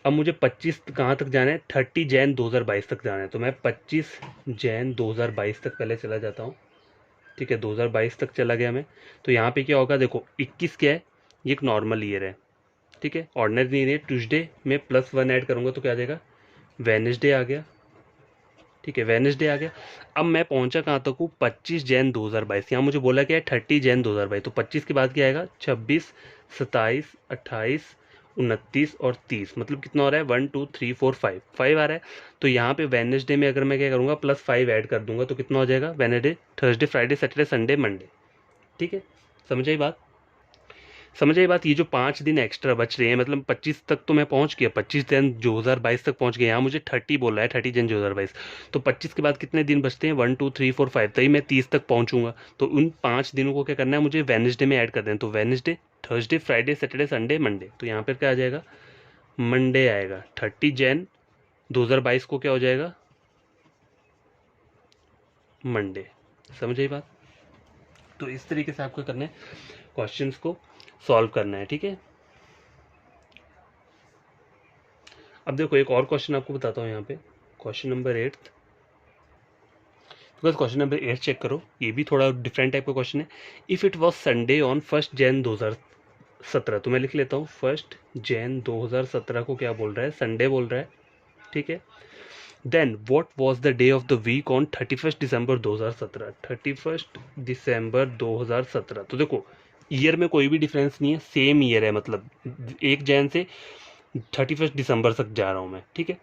Speaker 1: अब मुझे 25 कहाँ तक जाना है 30 जैन 2022 तक जाना है, तो मैं 25 जैन 2022 तक पहले चला जाता हूँ, ठीक है, 2022 तक चला गया मैं। तो यहाँ पे क्या होगा देखो 21 क्या है, ये एक नॉर्मल ईयर है, ठीक है, ऑर्डिनरी नहीं है, ट्यूसडे में +1 ऐड करूँगा तो क्या आ जाएगा वेडनेसडे आ गया, ठीक है, वेडनेसडे आ गया। अब मैं पहुंचा कहाँ तक हूँ 25 जैन 2022, यहाँ मुझे बोला क्या है 30 जैन 2022, तो 25 के बाद क्या आएगा 26 27 28 29 और 30, मतलब कितना हो रहा है 1 2 3 4 5 5 आ रहा है। तो यहाँ पे वेडनेसडे में अगर मैं क्या करूँगा +5 ऐड कर दूंगा तो कितना हो जाएगा Wednesday Thursday Friday Saturday Sunday Monday, ठीक है, समझ आई बात, समझ आई बात। ये जो 5 दिन एक्स्ट्रा बच रहे हैं, मतलब 25 तक तो मैं पहुंच गया, 25 जन 2022 तक पहुंच गया, यहाँ मुझे 30 बोल रहा है 30 जन 2022, तो 25 के बाद कितने दिन बचते हैं 1 2 3 4 5, तभी मैं 30 तक पहुंचूंगा। तो उन 5 दिनों को क्या करना है मुझे वेडनेसडे में ऐड कर देना, तो Wednesday Thursday Friday Saturday Sunday Monday, तो यहाँ पर क्या आ जाएगा मंडे आएगा, 30 जैन 2022 को क्या हो जाएगा मंडे, समझ आई बात। तो इस तरीके से आपको करना है क्वेश्चंस को सॉल्व करना है, ठीक है। अब देखो एक और क्वेश्चन आपको बताता हूँ यहाँ पे, question number 8, because question number 8 check करो, ये भी थोड़ा डिफरेंट टाइप का क्वेश्चन है। If it was Sunday on 1 Jan 2017, तो मैं लिख लेता हूँ 1 जैन 2017 को क्या बोल रहा है संडे बोल रहा है, ठीक है। Then what was the day of the week on 31 December 2017, 31 December 2017, तो देखो ईयर में कोई भी डिफरेंस नहीं है, सेम ईयर है, मतलब 1 जैन से 31 दिसंबर तक जा रहा हूँ मैं, ठीक है।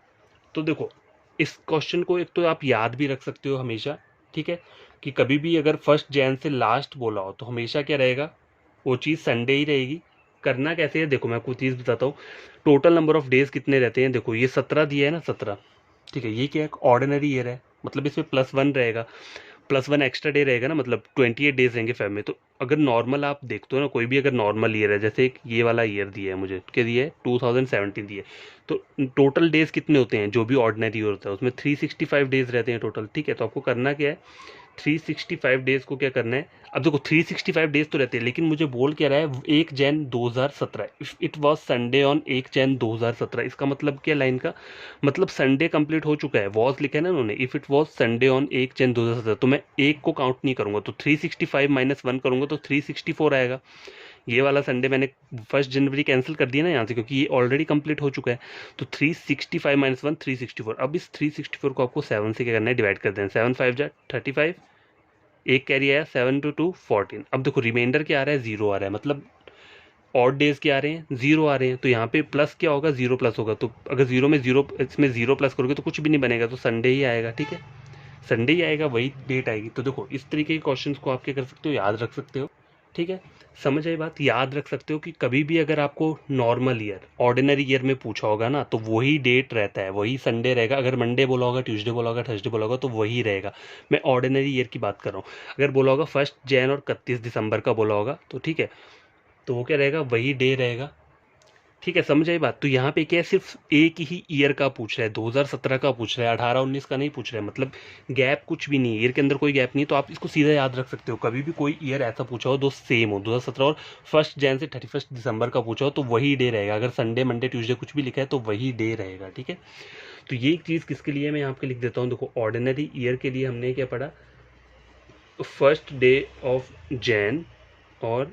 Speaker 1: तो देखो इस क्वेश्चन को एक तो आप याद भी रख सकते हो हमेशा, ठीक है, कि कभी भी अगर 1 जैन से लास्ट बोला हो तो हमेशा क्या रहेगा वो चीज़ संडे ही रहेगी। करना कैसे है देखो मैं आपको चीज़ बताता हूँ, टोटल नंबर ऑफ डेज कितने रहते हैं, देखो ये 17 दिया है ना 17, ठीक है, ये क्या है ऑर्डिनरी ईयर है, मतलब इसमें +1 रहेगा, +1 एक्स्ट्रा डे रहेगा ना, मतलब 28 डेज रहेंगे फेब में। तो अगर नॉर्मल आप देखते हो ना कोई भी अगर नॉर्मल ईयर है, जैसे एक ये वाला ईयर दिया है मुझे, क्या दिया है 2017 दिया है, तो टोटल डेज कितने होते हैं जो भी ऑर्डिनरी ईयर होता है उसमें 365 डेज रहते हैं टोटल, ठीक है। तो आपको करना क्या है 365 डेज को क्या करना है, अब देखो 365 डेज तो रहते हैं, लेकिन मुझे बोल क्या रहा है 1 Jan 2017, if it was Sunday on 1 Jan 2017, इसका मतलब क्या लाइन का मतलब संडे कंप्लीट हो चुका है, वॉज लिखा है ना उन्होंने, if it was Sunday on 1 Jan 2017, तो मैं एक को काउंट नहीं करूंगा, तो 365 -1 करूंगा तो 364 आएगा। ये वाला संडे मैंने 1 जनवरी कैंसिल कर दिया ना यहाँ से, क्योंकि ये ऑलरेडी कंप्लीट हो चुका है, तो 365 -1 364। अब इस 364 को आपको 7 से क्या करना है डिवाइड कर देना, 7 5 जा 35, एक कैरी आया 7 × 2 14। अब देखो रिमाइंडर क्या आ रहा है 0 आ रहा है, मतलब ऑड डेज क्या आ रहे हैं 0 आ रहे हैं, तो यहाँ पे प्लस क्या होगा 0 प्लस होगा, तो अगर 0 में 0 इसमें 0 प्लस करोगे तो कुछ भी नहीं बनेगा, तो संडे ही आएगा, ठीक है, संडे ही आएगा, वही डेट आएगी। तो देखो इस तरीके के क्वेश्चंस को आप क्या कर सकते हो याद रख सकते हो, ठीक है, समझ आई बात। याद रख सकते हो कि कभी भी अगर आपको नॉर्मल ईयर ऑर्डिनरी ईयर में पूछा होगा ना तो वही डेट रहता है, वही संडे रहेगा, अगर मंडे बोला होगा ट्यूसडे बोला होगा थर्सडे बोला होगा तो वही रहेगा। मैं ऑर्डिनरी ईयर की बात कर रहा हूँ, अगर बोला होगा 1 जैन और 31 दिसंबर का बोला होगा तो ठीक है, तो वो क्या रहेगा वही डे रहेगा, ठीक है, समझ आई बात। तो यहाँ पे क्या है सिर्फ एक ही ईयर का पूछ रहा है, 2017 का पूछ रहा है, 18-19 का नहीं पूछ रहा है, मतलब गैप कुछ भी नहीं है, ईयर के अंदर कोई गैप नहीं है, तो आप इसको सीधा याद रख सकते हो। कभी भी कोई ईयर ऐसा पूछा हो दो सेम हो 2017 और 1 जैन से 31 दिसंबर का पूछा हो तो वही डे रहेगा, अगर संडे मंडे ट्यूसडे कुछ भी लिखा है तो वही डे रहेगा, ठीक है। तो ये एक चीज़ किसके लिए मैं यहाँ पे लिख देता हूँ, देखो ऑर्डिनरी ईयर के लिए हमने क्या पढ़ा 1 डे ऑफ जैन और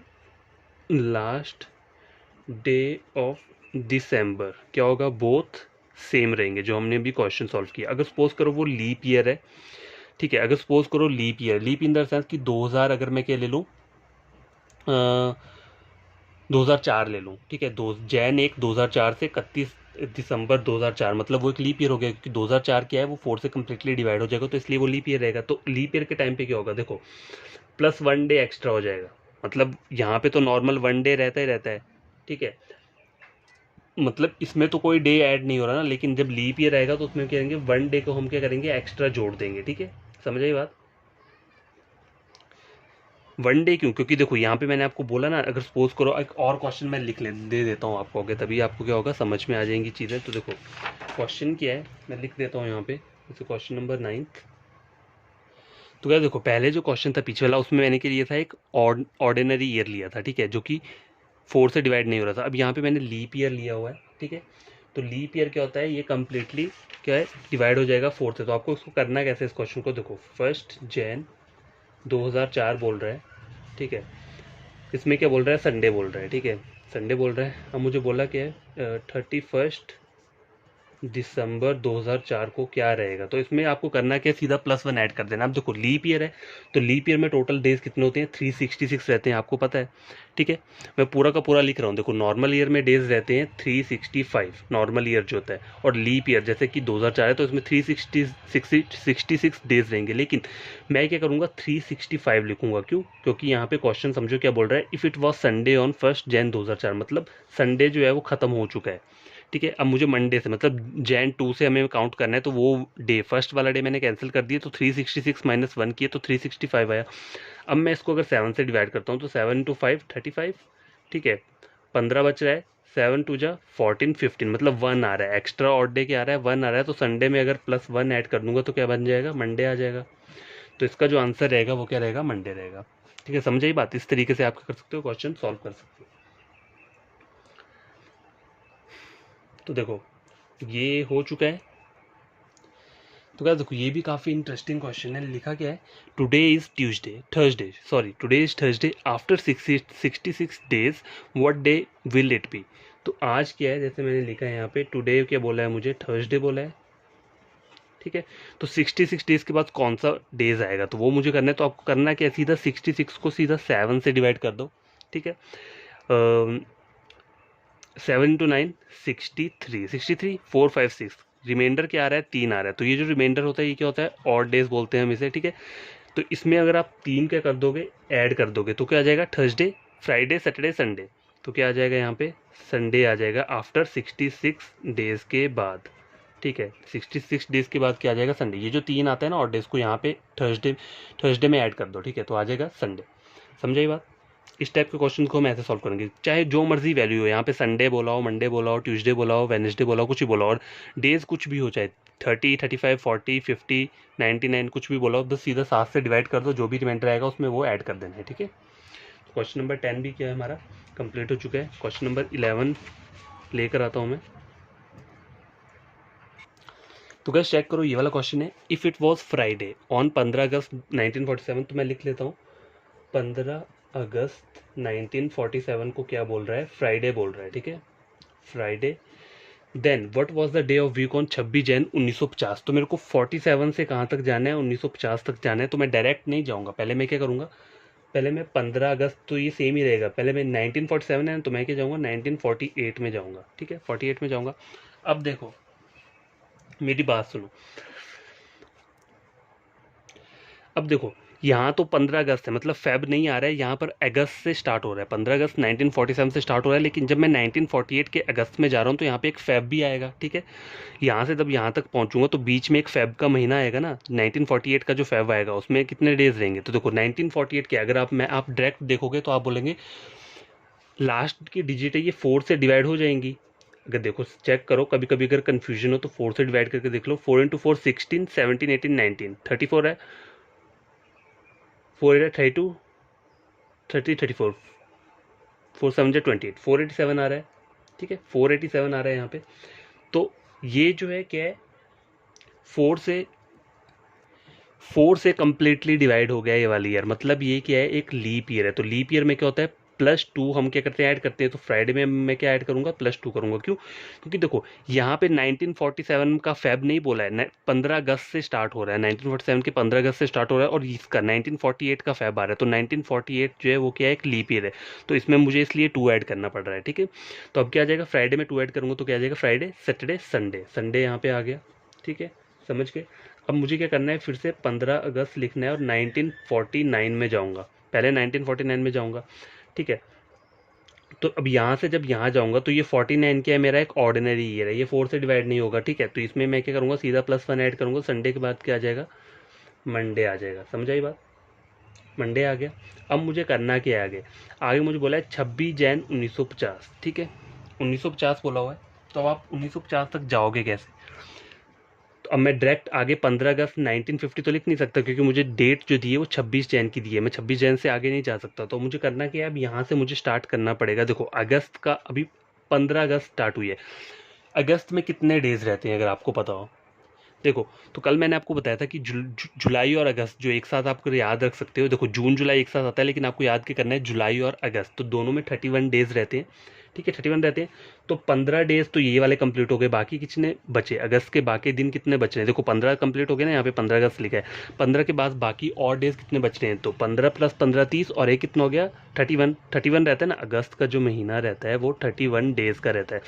Speaker 1: लास्ट डे ऑफ दिसंबर क्या होगा बोथ सेम रहेंगे, जो हमने भी क्वेश्चन सॉल्व किया। अगर सपोज करो वो लीप ईयर है, ठीक है, अगर सपोज करो leap year, leap in the sense कि 2000 अगर मैं क्या ले लूँ 2004 ले लूँ, ठीक है, जैन 1 2004 से 31 दिसंबर 2004, मतलब वो एक लीप ईयर हो गया, क्योंकि 2004 क्या है वो 4 से कम्प्लीटली डिवाइड हो जाएगा, तो इसलिए वो लीप ईयर रहेगा। तो लीप ईयर के टाइम पे क्या होगा, देखो प्लस 1 डे एक्स्ट्रा हो जाएगा, मतलब यहाँ पे तो नॉर्मल 1 डे रहता ही रहता है, ठीक है, मतलब इसमें तो कोई डे ऐड नहीं हो रहा ना, लेकिन जब लीप ईयर आएगा तो उसमें क्या करेंगे, 1 डे को हम क्या करेंगे, एक्स्ट्रा जोड़ देंगे, ठीक है, समझ आई बात। 1 डे क्यों, क्योंकि देखो यहाँ पे मैंने आपको बोला ना, अगर सपोज करो एक और क्वेश्चन मैं लिख ले दे देता हूँ आपको, आगे तभी आपको क्या होगा, समझ में आ जाएंगी चीज़ें। तो देखो क्वेश्चन क्या है, मैं लिख देता हूँ यहाँ पे, जैसे क्वेश्चन नंबर 9। तो क्या देखो, पहले जो क्वेश्चन था पीछे वाला, उसमें मैंने क्या लिया था, एक ऑर्डिनरी ईयर लिया था, ठीक है, जो कि 4 से डिवाइड नहीं हो रहा था। अब यहाँ पे मैंने लीप ईयर लिया हुआ है, ठीक है, तो लीप ईयर क्या होता है, ये कम्प्लीटली क्या है, डिवाइड हो जाएगा 4 से। तो आपको इसको करना कैसे, इस क्वेश्चन को देखो, 1 जैन 2004 बोल रहा है, ठीक है, इसमें क्या बोल रहा है, संडे बोल रहा है, ठीक है, संडे बोल रहा है। अब मुझे बोला क्या है, 31 दिसंबर 2004 को क्या रहेगा, तो इसमें आपको करना क्या, सीधा +1 ऐड कर देना। अब देखो लीप ईयर है, तो लीप ईयर में टोटल डेज कितने होते हैं, 366 रहते हैं, आपको पता है, ठीक है, मैं पूरा का पूरा लिख रहा हूँ। देखो नॉर्मल ईयर में डेज रहते हैं 365, नॉर्मल ईयर जो होता है, और लीप ईयर जैसे कि 2004 है तो इसमें 366 डेज रहेंगे, लेकिन मैं क्या करूँगा, 365 लिखूंगा। क्यों, क्योंकि यहाँ पे क्वेश्चन समझो क्या बोल रहा है, if it was Sunday on 1 Jain 2004, मतलब संडे जो है वो खत्म हो चुका है, ठीक है। अब मुझे मंडे से, मतलब जैन 2 से हमें काउंट करना है, तो वो डे, फर्स्ट वाला डे मैंने कैंसिल कर दिया, तो 366 माइनस 1 किए तो 365 आया। अब मैं इसको अगर 7 से डिवाइड करता हूँ, तो 7 × 5 35, ठीक है, 15 बच रहा है, 7 × 2 = 14 15, मतलब 1 आ रहा है एक्स्ट्रा, ऑड डे क्या आ रहा है, 1 आ रहा है, तो संडे में अगर +1 ऐड कर दूंगा तो क्या बन जाएगा, मंडे आ जाएगा। तो इसका जो आंसर रहेगा वो क्या रहेगा, मंडे रहेगा, ठीक है, समझ आई बात। इस तरीके से आप कर सकते हो, क्वेश्चन सॉल्व कर सकते हो। तो देखो ये हो चुका है। तो क्या देखो, ये भी काफ़ी इंटरेस्टिंग क्वेश्चन है, लिखा क्या है, today is Thursday sorry, today is Thursday after 66 days, what day will it be. तो आज क्या है, जैसे मैंने लिखा है यहाँ पे, टुडे क्या बोला है मुझे, थर्सडे बोला है, ठीक है, तो 66 डेज के बाद कौन सा डेज आएगा, तो वो मुझे करना है। तो आपको करना क्या है, सीधा 66 को सीधा 7 से डिवाइड कर दो, ठीक है, 7 × 9 63, 4 5 6, रिमाइंडर क्या आ रहा है, 3 आ रहा है, तो ये जो रिमाइंडर होता है ये क्या होता है, ऑड डेज बोलते हैं हम इसे, ठीक है। तो इसमें अगर आप 3 क्या कर दोगे, ऐड कर दोगे, तो क्या आ जाएगा, थर्सडे फ्राइडे सैटरडे संडे, तो क्या आ जाएगा यहाँ पे, संडे आ जाएगा आफ्टर 66 डेज के बाद, ठीक है, 66 डेज के बाद क्या आ जाएगा, संडे। ये जो 3 आता है ना ऑड डेज को, यहाँ पे थर्सडे में ऐड कर दो, ठीक है, तो आ जाएगा संडे। समझाई बात। इस टाइप के क्वेश्चन को हम ऐसे सॉल्व करेंगे, चाहे जो मर्जी वैल्यू हो, यहाँ पे संडे बोला हो, मंडे बोला हो, ट्यूसडे बोला हो, वेडनेसडे बोला हो, कुछ भी बोला हो, और डेज कुछ भी हो, चाहे 30 35 40 50 99 कुछ भी बोला हो, बस सीधा 7 से डिवाइड कर दो, जो भी रिमाइंडर आएगा उसमें वो ऐड कर देना है, ठीक है। क्वेश्चन नंबर 10 भी क्या है हमारा, कंप्लीट हो चुका है। क्वेश्चन नंबर 11 लेकर आता हूँ मैं। तो गैस चेक करो, ये वाला क्वेश्चन है, if it was Friday on 15 अगस्त 1947, तो मैं लिख लेता हूँ, 15 अगस्त 1947 को क्या बोल रहा है, फ्राइडे बोल रहा है, ठीक है, Friday. Then what was the day of week on 26 Jan 1950। तो मेरे को 47 से कहाँ तक जाना है, 1950 तक जाना है, तो मैं डायरेक्ट नहीं जाऊँगा, पहले मैं क्या करूँगा, पहले मैं 15 अगस्त, तो ये सेम ही रहेगा, पहले मैं 1947 है तो मैं क्या जाऊँगा, 1948 में जाऊँगा, ठीक है, 48 में जाऊँगा। अब देखो मेरी बात सुनो, अब देखो यहाँ तो 15 अगस्त है, मतलब फेब नहीं आ रहा है, यहाँ पर अगस्त से स्टार्ट हो रहा है, 15 अगस्त 1947 से स्टार्ट हो रहा है, लेकिन जब मैं 1948 के अगस्त में जा रहा हूँ तो यहाँ पे एक फेब भी आएगा, ठीक है। यहाँ से जब यहाँ तक पहुँचूंगा तो बीच में एक फेब का महीना आएगा ना, 1948 का जो फेब आएगा उसमें कितने डेज रहेंगे, तो देखो 1948 के अगर आप डायरेक्ट देखोगे तो आप बोलेंगे लास्ट की डिजिट है ये 4 से डिवाइड हो जाएंगी। अगर देखो चेक करो, कभी कभी अगर कन्फ्यूजन हो तो 4 से डिवाइड करके देख लो, 4 × 4 16 17 18 19 34 है, 4 8 32 30 34, 4 7 28, 487 आ रहा है, ठीक है, 487 आ रहा है यहाँ पे। तो ये जो है क्या है, 4 से 4 से कम्प्लीटली डिवाइड हो गया ये वाली ईयर, मतलब ये क्या है, एक लीप ईयर है। तो लीप ईयर में क्या होता है, +2 हम क्या करते हैं, ऐड करते हैं। तो फ्राइडे में मैं क्या ऐड करूंगा, +2 करूंगा। क्यों? क्योंकि देखो यहाँ पे 1947 का फेब नहीं बोला है, 15 अगस्त से स्टार्ट हो रहा है, 1947 के 15 अगस्त से स्टार्ट हो रहा है, और इसका 1948 का फेब आ रहा है। तो 1948 जो है वो क्या है, एक लीप ईयर है। तो इसमें मुझे इसलिए 2 ऐड करना पड़ रहा है, ठीक है। तो अब क्या आ जाएगा, फ्राइडे में 2 ऐड करूंगा तो क्या आ जाएगा, फ्राइडे, सैटरडे, संडे। संडे यहाँ पे आ गया, ठीक है, समझ गए। अब मुझे क्या करना है, फिर से 15 अगस्त लिखना है और 1949 में जाऊंगा, पहले 1949 में जाऊंगा, ठीक है। तो अब यहाँ से जब यहाँ जाऊंगा तो ये 49 क्या है, मेरा एक ऑर्डिनरी ईयर है, ये 4 से डिवाइड नहीं होगा, ठीक है। तो इसमें मैं क्या करूँगा, सीधा +1 ऐड करूँगा। संडे के बाद क्या आ जाएगा, मंडे आ जाएगा, समझ आई बात, मंडे आ गया। अब मुझे करना क्या है आगे, आगे मुझे बोला है 26 जैन 1950, ठीक है, 1950 बोला हुआ है। तो अब आप 1950 तक जाओगे कैसे? तो अब मैं डायरेक्ट आगे 15 अगस्त 1950 तो लिख नहीं सकता, क्योंकि मुझे डेट जो दी है वो 26 जैन की दी है, मैं 26 जैन से आगे नहीं जा सकता। तो मुझे करना क्या है, अब यहाँ से मुझे स्टार्ट करना पड़ेगा। देखो अगस्त का अभी 15 अगस्त स्टार्ट हुई है, अगस्त में कितने डेज रहते हैं अगर आपको पता हो? देखो, तो कल मैंने आपको बताया था कि जुलाई और अगस्त जो एक साथ आपको याद रख सकते हो। देखो जून जुलाई एक साथ आता है, लेकिन आपको याद क्या करना है, जुलाई और अगस्त, तो दोनों में 31 डेज रहते हैं, ठीक है, 31 रहते हैं। तो 15 डेज तो ये वाले कंप्लीट हो गए, बाकी कितने बचे, अगस्त के बाकी दिन कितने बच रहे हैं? देखो 15 कंप्लीट हो गए ना, यहाँ पे 15 अगस्त लिखा है, 15 के बाद बाकी और डेज कितने बच रहे हैं? तो 15 + 15 30, और एक कितना हो गया, 31। 31 रहता है ना, अगस्त का जो महीना रहता है वो 31 डेज का रहता है।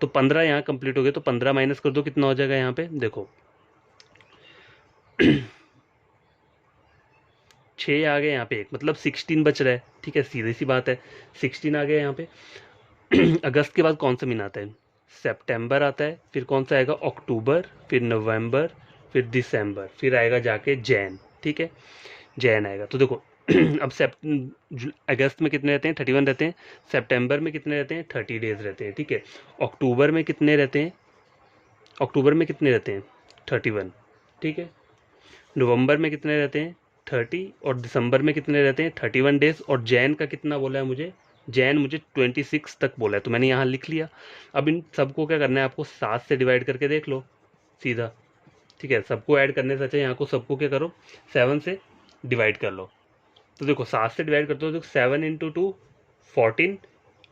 Speaker 1: तो 15 यहाँ कंप्लीट हो गए, तो 15 माइनस कर दो, कितना हो जाएगा यहाँ पे, देखो 6 आ गए यहाँ पे, एक मतलब 16 बच रहा है, ठीक है, सीधी सी बात है, 16 आ गया यहाँ पे। अगस्त के बाद कौन सा महीना आता है, सितंबर आता है, फिर कौन सा आएगा, अक्टूबर, फिर नवंबर, फिर दिसंबर, फिर आएगा जाके जैन, ठीक है, जैन आएगा। तो देखो अब अगस्त में कितने रहते हैं, 31 रहते हैं, सितंबर में कितने रहते हैं, 30 डेज रहते हैं, ठीक है। अक्टूबर में कितने रहते हैं, अक्टूबर में कितने रहते हैं, 31, ठीक है। नवंबर में कितने रहते हैं, 30, और दिसंबर में कितने रहते हैं, 31 डेज। और जैन का कितना बोला है मुझे, जैन मुझे 26 तक बोला है, तो मैंने यहाँ लिख लिया। अब इन सबको क्या करना है, आपको 7 से डिवाइड करके देख लो सीधा, ठीक है। सबको ऐड करने से अच्छा यहाँ को सबको क्या करो, 7 से डिवाइड कर लो। तो देखो 7 से डिवाइड करते हो तो 7 × 2 14,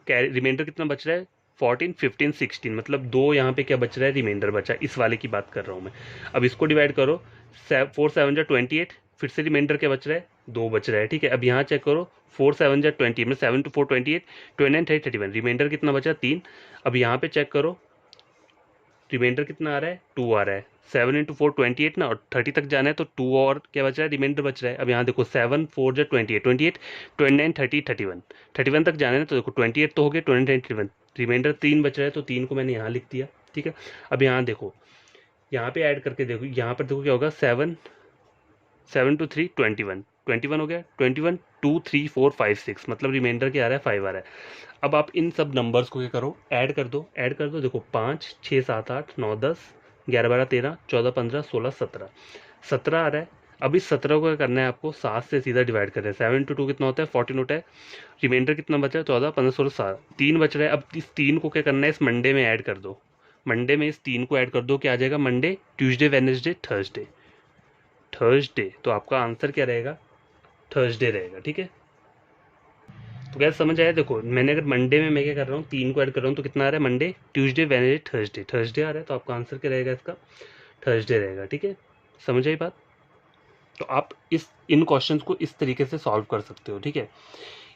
Speaker 1: रिमाइंडर कितना बच रहा है, 14, 15, 16, मतलब 2 यहाँ पे क्या बच रहा है, रिमाइंडर बचा, इस वाले की बात कर रहा हूँ मैं। अब इसको डिवाइड करो, 4 7 जा 28, फिर से रिमाइंडर क्या बच रहा है, 2 बच रहा है, ठीक है। अब यहाँ चेक करो, 4 7 जा 20, मतलब 7 × 4 28, 29 30 31, रिमाइंडर कितना बचा, 3। अब यहाँ पे चेक करो, रिमाइंडर कितना आ रहा है, 2 आ रहा है। 7 × 4 28 ना, और 30 तक जाना है तो 2 और क्या बच रहा है, रिमाइंडर बच रहा है। अब यहाँ देखो 7 4 जा 28, 28 29 30 31, 31 तक जाना है तो देखो 28 तो हो गया, 29 31, रिमाइंडर 3 बच रहा है, तो 3 को मैंने यहाँ लिख दिया, ठीक है। अब यहाँ देखो, यहाँ पे ऐड करके देखो, यहाँ पर देखो क्या होगा, 7 7 × 3 21, 21 हो गया, 21 2 3 4 5 6, मतलब रिमाइंडर क्या आ रहा है, 5 आ रहा है। अब आप इन सब नंबर्स को क्या करो, ऐड कर दो, ऐड कर दो। देखो 5 6 7 8 9 10 11 12 13 14 15 16 17, 17 आ रहा है। अब इस 17 को क्या करना है आपको, 7 से सीधा डिवाइड करना है। 7 × 2 कितना होता है, 14 होता है। रिमाइंडर कितना बचा है, 14 15 16 7, 3 बच रहा है। अब इस 3 को क्या करना है, इस मंडे में ऐड कर दो, मंडे में इस 3 को ऐड कर दो, क्या आ जाएगा, Monday Tuesday Wednesday Thursday, Thursday. तो आपका आंसर क्या रहेगा, थर्सडे रहेगा, ठीक है। तो क्या समझ आया, देखो मैंने अगर मंडे में मैं क्या कर रहा हूँ, 3 को ऐड कर रहा हूँ तो कितना आ रहा है, Monday Tuesday Wednesday Thursday, Thursday आ रहा है। तो आपका आंसर क्या रहेगा इसका, थर्सडे रहेगा, ठीक है, समझ आई बात। तो आप इस इन क्वेश्चंस को इस तरीके से सॉल्व कर सकते हो, ठीक है।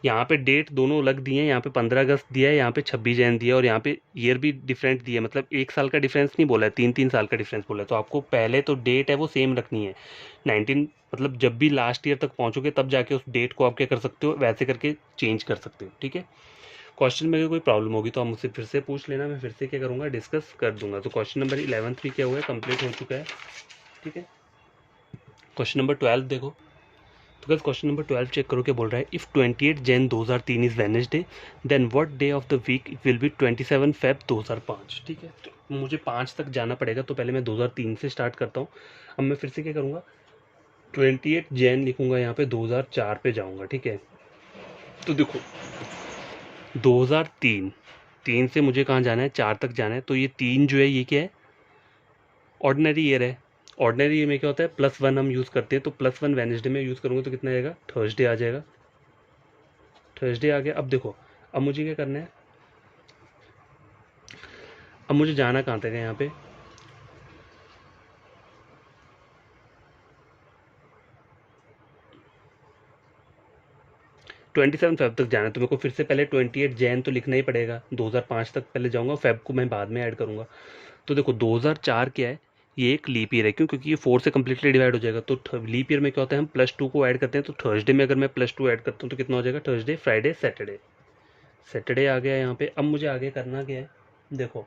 Speaker 1: यहाँ पे डेट दोनों अलग दिए हैं, यहाँ पे 15 अगस्त दिया है, यहाँ पे 26 जैन दिया है, और यहाँ पे ईयर भी डिफरेंट दिया है, मतलब 1 साल का डिफरेंस नहीं बोला है, 3 3 साल का डिफरेंस बोला है। तो आपको पहले तो डेट है वो सेम रखनी है, 19, मतलब जब भी लास्ट ईयर तक पहुँचोगे तब जाके उस डेट को आप क्या कर सकते हो, वैसे करके चेंज कर सकते हो, ठीक है। क्वेश्चन में अगर कोई प्रॉब्लम होगी तो आप मुझसे फिर से पूछ लेना, मैं फिर से क्या करूँगा, डिस्कस कर दूंगा। तो क्वेश्चन नंबर 11 भी क्या हुआ है, कंप्लीट हो चुका है, ठीक है। क्वेश्चन नंबर 12 देखो, तो गाइस क्वेश्चन नंबर 12 चेक करो क्या बोल रहा है, if 28 Jan 2003 is Wednesday then what day of the week will be 27 Feb 2005, ठीक है। तो मुझे 5 तक जाना पड़ेगा, तो पहले मैं 2003 से स्टार्ट करता हूँ। अब मैं फिर से क्या करूँगा, 28 जैन लिखूंगा, यहाँ पे 2004 पे जाऊँगा, ठीक है। तो देखो 2003, 3 से मुझे कहाँ जाना है, 4 तक जाना है, तो ये 3 जो है ये क्या है, ऑर्डिनरी ईयर है। ऑर्डिनरी ईयर में क्या होता है, +1 हम यूज़ करते हैं, तो +1 वेडनेसडे में यूज़ करूँगा तो कितना आएगा, थर्सडे आ जाएगा, थर्सडे आ गया। अब देखो, अब मुझे क्या करना है, अब मुझे जाना कहाँ तक है यहाँ पे, 27 फेब तक जाना है, तो मेरे को फिर से पहले 28 जैन तो लिखना ही पड़ेगा। 2005 तक पहले जाऊँगा, फेब को मैं बाद में ऐड करूँगा। तो देखो 2004 क्या है, ये एक लीप ईयर है, क्यों, क्योंकि ये 4 से कम्प्लीटली डिवाइड हो जाएगा। तो लीप ईयर में क्या होता है, हम +2 को ऐड करते हैं। तो थर्सडे में अगर मैं +2 ऐड करता हूँ तो कितना हो जाएगा, थर्सडे, फ्राइडे, सैटरडे। सैटरडे आ गया यहाँ पे। अब मुझे आगे करना क्या है, देखो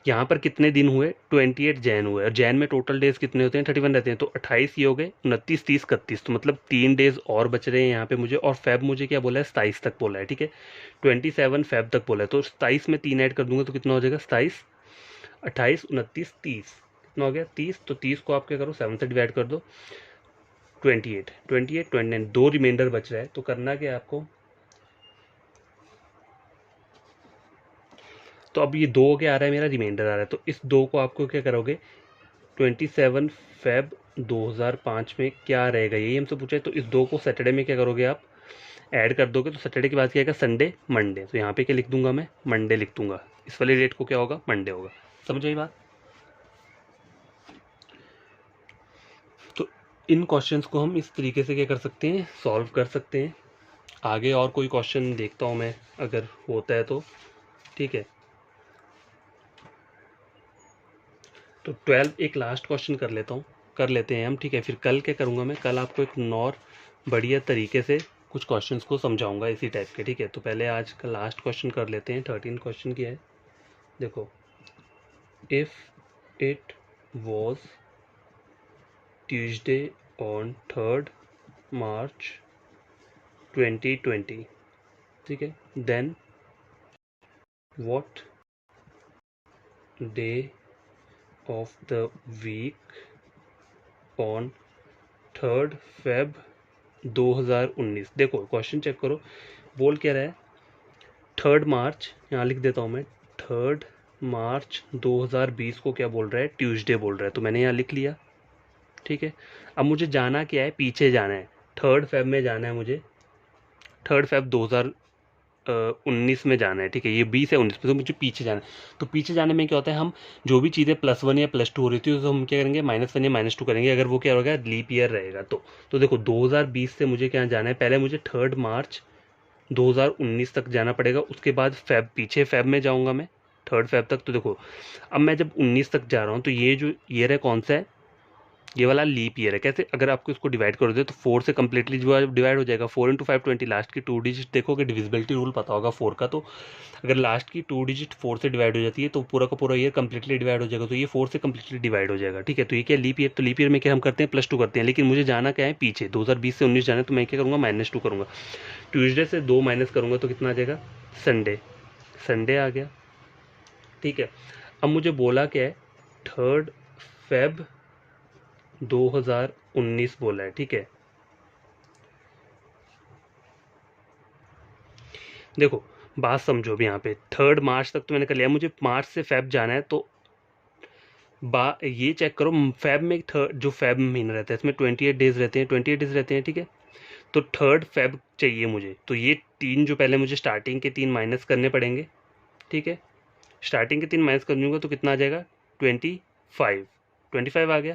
Speaker 1: यहाँ पर कितने दिन हुए, 28 जैन हुए, और जैन में टोटल डेज कितने होते हैं, 31 रहते हैं। तो 28 ये हो गए, 29, 30, 31, तो मतलब 3 डेज और बच रहे हैं यहाँ पे मुझे। और फेब मुझे क्या बोला है, 27 तक बोला है, ठीक है, 27 फेब तक बोला है। तो 27 में 3 ऐड कर दूंगा तो कितना हो जाएगा, 27, 28, 29, 30, कितना हो गया, 30। तो 30 को आप क्या करो, 7 से डिवाइड कर दो, 28, 28, 29, 2 रिमाइंडर बच रहा है। तो करना क्या है आपको, तो अब ये 2 क्या आ रहा है, मेरा रिमाइंडर आ रहा है। तो इस 2 को आपको क्या करोगे, 27 फेब 2005 में क्या रहेगा, यही हमसे पूछा है। तो इस 2 को सैटरडे में क्या करोगे, आप ऐड कर दोगे। तो सैटरडे के बाद क्या आएगा, संडे, मंडे। तो यहाँ पे क्या लिख दूंगा, मैं मंडे लिख दूंगा। इस वाली डेट को क्या होगा, मंडे होगा। समझ आई बात। तो इन क्वेश्चंस को हम इस तरीके से क्या कर सकते हैं, सॉल्व कर सकते हैं। आगे और कोई क्वेश्चन देखता हूँ मैं, अगर होता है तो, ठीक है। तो 12 एक लास्ट क्वेश्चन कर लेता हूँ, कर लेते हैं हम, ठीक है। फिर कल क्या करूँगा मैं, कल आपको एक और बढ़िया तरीके से कुछ क्वेश्चंस को समझाऊंगा इसी टाइप के, ठीक है। तो पहले आज का लास्ट क्वेश्चन कर लेते हैं। 13 क्वेश्चन किया है, देखो, if it was Tuesday on 3rd March 2020, ठीक है, then what day of the week on 3rd Feb 2019। देखो क्वेश्चन चेक करो, बोल क्या रहा है, 3rd मार्च, यहाँ लिख देता हूँ मैं, 3rd मार्च 2020 को क्या बोल रहा है, ट्यूसडे बोल रहा है। तो मैंने यहाँ लिख लिया, ठीक है। अब मुझे जाना क्या है, पीछे जाना है, 3rd Feb में जाना है मुझे, 3rd Feb 2019 में जाना है, ठीक है। ये 20 है 19 में, तो मुझे पीछे जाना है। तो पीछे जाने में क्या होता है, हम जो भी चीज़ें +1 या +2 हो रही थी, तो हम क्या करेंगे, -1 या -2 करेंगे, अगर वो क्या होगा, लीप ईयर रहेगा। तो देखो 2020 से मुझे क्या जाना है, पहले मुझे 3rd मार्च 2019 तक जाना पड़ेगा। उसके बाद फेब, पीछे फेब में जाऊंगा मैं 3rd फेब तक। तो देखो अब मैं जब 19 तक जा रहा हूँ, तो ये जो ईयर है कौन सा है, ये वाला लीप ईयर है। कैसे, अगर आपको इसको डिवाइड कर दे तो 4 से कम्प्लीटली जो है डिवाइड हो जाएगा। 4 × 5 20, लास्ट की 2 डिजिट देखोगे, डिविजिबिलिटी रूल पता होगा 4 का। तो अगर लास्ट की 2 डिजिट 4 से डिवाइड हो जाती है तो पूरा का पूरा ईयर कम्प्लीटली डिवाइड हो जाएगा। तो ये 4 से कम्प्लीटली डिवाइड हो जाएगा, ठीक है। तो ये क्या लीप ईयर, तो लीप ईयर में क्या हम करते हैं, +2 करते हैं। लेकिन मुझे जाना क्या है, पीछे 2020 से 19 जाना है, तो मैं क्या करूँगा, -2 करूँगा। ट्यूसडे से 2 माइनस करूँगा तो कितना आ जाएगा, संडे, संडे आ गया, ठीक है। अब मुझे बोला क्या है, 3rd Feb 2019 बोला है, ठीक है। देखो बात समझो भी, यहाँ पे 3rd मार्च तक तो मैंने कर लिया, मुझे मार्च से फेब जाना है। तो ये चेक करो, फेब में जो फेब महीना रहता है, इसमें 28 डेज रहते हैं, 28 डेज रहते हैं, ठीक है। तो 3rd फेब चाहिए मुझे, तो ये 3 जो पहले मुझे स्टार्टिंग के 3 माइनस करने पड़ेंगे, ठीक है। स्टार्टिंग के 3 माइनस कर दूंगा तो कितना आ जाएगा, 25, 25 आ गया।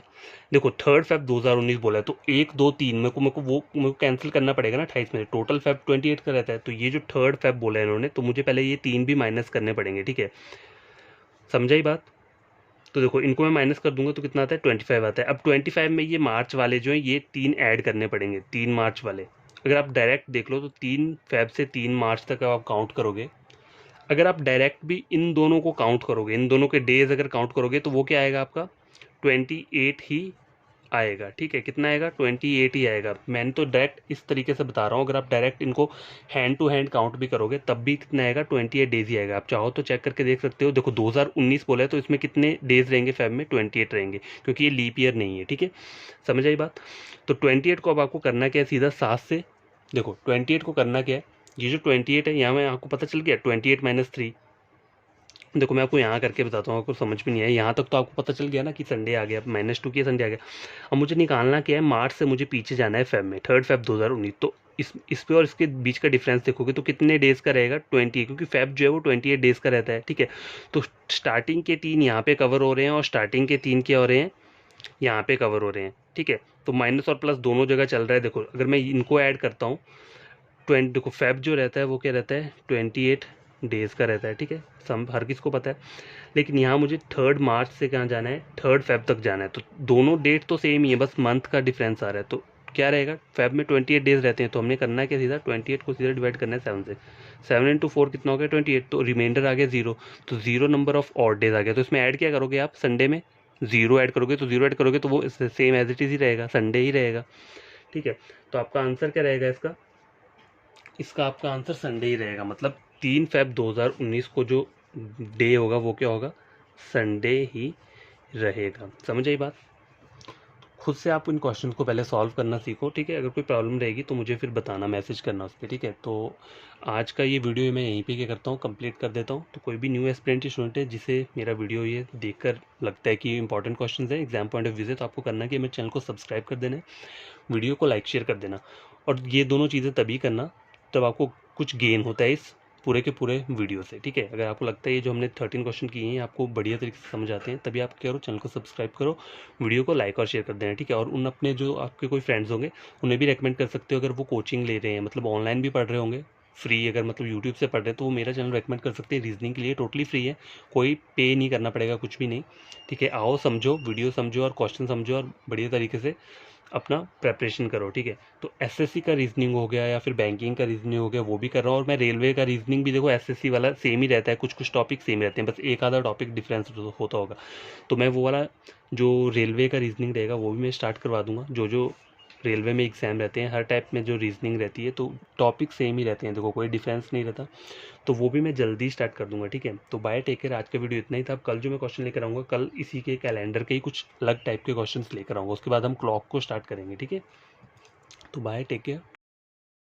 Speaker 1: देखो 3rd Feb 2019 बोला है, तो 1 2 3 मेरे को कैंसिल करना पड़ेगा ना, 28 में। टोटल फेब 28 का रहता है। तो ये जो 3rd Feb बोला है इन्होंने, तो मुझे पहले ये 3 भी माइनस करने पड़ेंगे, ठीक है। समझा ही बात। तो देखो इनको मैं माइनस कर दूंगा तो कितना आता है, 25 आता है। अब 25 में ये मार्च वाले जो हैं, ये 3 ऐड करने पड़ेंगे, 3 मार्च वाले। अगर आप डायरेक्ट देख लो तो 3 फेब से 3 मार्च तक आप काउंट करोगे, अगर आप डायरेक्ट भी इन दोनों को काउंट करोगे, इन दोनों के डेज अगर काउंट करोगे, तो वो क्या आएगा आपका, 28 ही आएगा, ठीक है। कितना आएगा, 28 ही आएगा। मैंने तो डायरेक्ट इस तरीके से बता रहा हूँ, अगर आप डायरेक्ट इनको हैंड टू हैंड काउंट भी करोगे तब भी कितना आएगा, 28 डेज ही आएगा। आप चाहो तो चेक करके देख सकते हो। देखो 2019 बोला है, तो इसमें कितने डेज रहेंगे फेब में, 28 रहेंगे, क्योंकि ये लीप ईयर नहीं है, ठीक है। समझ आई बात। तो 28 को अब आपको करना क्या है, सीधा 7 से, देखो 28 को करना क्या है, ये जो 28 है, यहाँ में आपको पता चल गया, 28 - 3, देखो मैं आपको यहाँ करके बताता हूँ, आपको समझ में नहीं आया यहाँ तक तो आपको पता चल गया ना कि संडे आ गया, -2 की संडे आ गया। अब मुझे निकालना क्या है, मार्च से मुझे पीछे जाना है फेब में, 3 फेब 2019। तो इस पे और इसके बीच का डिफरेंस देखोगे तो कितने डेज़ का रहेगा, 20, क्योंकि फेब जो है वो 28 डेज़ का रहता है, ठीक है। तो स्टार्टिंग के 3 यहाँ पे कवर हो रहे हैं और स्टार्टिंग के 3 क्या हो रहे हैं, यहाँ पे कवर हो रहे हैं, ठीक है। तो माइनस और प्लस दोनों जगह चल रहा है। देखो अगर मैं इनको ऐड करता हूँ, 20, देखो फेब जो रहता है वो क्या रहता है, 28 डेज़ का रहता है, ठीक है, सम हर किस को पता है। लेकिन यहाँ मुझे 3 मार्च से कहाँ जाना है, 3 फेब तक जाना है। तो दोनों डेट तो सेम ही है, बस मंथ का डिफरेंस आ रहा है। तो क्या रहेगा, फेब में 28 डेज रहते हैं, तो हमने करना है क्या, सीधा 28 को सीधा डिवाइड करना है 7 से। 7 इंटू 4 कितना हो गया, 28। तो रिमाइंडर आ गया 0। तो 0 नंबर ऑफ ऑड डेज आ गया। तो इसमें ऐड क्या करोगे आप, संडे में 0 ऐड करोगे, तो 0 ऐड करोगे तो वो सेम एज इट इज़ ही रहेगा, संडे ही रहेगा, ठीक है। तो आपका आंसर क्या रहेगा इसका, इसका आपका आंसर संडे ही रहेगा। मतलब 3 फेब 2019 को जो डे होगा वो क्या होगा, संडे ही रहेगा। समझ आई बात। खुद से आप इन क्वेश्चन को पहले सॉल्व करना सीखो, ठीक है। अगर कोई प्रॉब्लम रहेगी तो मुझे फिर बताना, मैसेज करना उस पर, ठीक है। तो आज का ये वीडियो मैं यहीं पे क्या करता हूँ, कंप्लीट कर देता हूँ। तो कोई भी न्यू एस्पिरेंट स्टूडेंट है जिसे मेरा वीडियो ये देखकर लगता है कि इंपॉर्टेंट क्वेश्चन है एग्जाम पॉइंट ऑफ व्यू से, तो आपको करना कि मेरे चैनल को सब्सक्राइब कर देना है, वीडियो को लाइक शेयर कर देना। और ये दोनों चीज़ें तभी करना तब आपको कुछ गेन होता है इस पूरे के पूरे वीडियो से, ठीक है। अगर आपको लगता है ये जो हमने 13 क्वेश्चन किए हैं आपको बढ़िया तरीके से समझ आते हैं, तभी आप क्या करो, चैनल को सब्सक्राइब करो, वीडियो को लाइक और शेयर कर देना, ठीक है। और उन अपने जो आपके कोई फ्रेंड्स होंगे उन्हें भी रेकमेंड कर सकते हो, अगर वो कोचिंग ले रहे हैं, मतलब ऑनलाइन भी पढ़ रहे होंगे फ्री, अगर मतलब यूट्यूब से पढ़ रहे हैं तो वो मेरा चैनल रेकमेंड कर सकते हैं। रीजनिंग के लिए टोटली फ्री है, कोई पे नहीं करना पड़ेगा, कुछ भी नहीं, ठीक है। आओ समझो, वीडियो समझो और क्वेश्चन समझो और बढ़िया तरीके से अपना प्रेपरेशन करो, ठीक है। तो एसएससी का रीजनिंग हो गया या फिर बैंकिंग का रीजनिंग हो गया वो भी कर रहा हूँ। और मैं रेलवे का रीजनिंग भी, देखो एसएससी वाला सेम ही रहता है, कुछ कुछ टॉपिक सेम रहते हैं, बस एक आधा टॉपिक डिफरेंस होता होगा। तो मैं वो वाला जो रेलवे का रीजनिंग रहेगा वो भी मैं स्टार्ट करवा दूंगा। जो जो रेलवे में एग्ज़ाम रहते हैं हर टाइप में जो रीजनिंग रहती है तो टॉपिक सेम ही रहते हैं, देखो कोई डिफरेंस नहीं रहता। तो वो भी मैं जल्दी स्टार्ट कर दूंगा, ठीक है। तो बाय, टेक केयर। आज का वीडियो इतना ही था। अब कल जो मैं क्वेश्चन लेकर आऊँगा, कल इसी के कैलेंडर के ही कुछ अलग टाइप के क्वेश्चन लेकर आऊँगा, उसके बाद हम क्लॉक को स्टार्ट करेंगे, ठीक है। तो बाय, टेक केयर।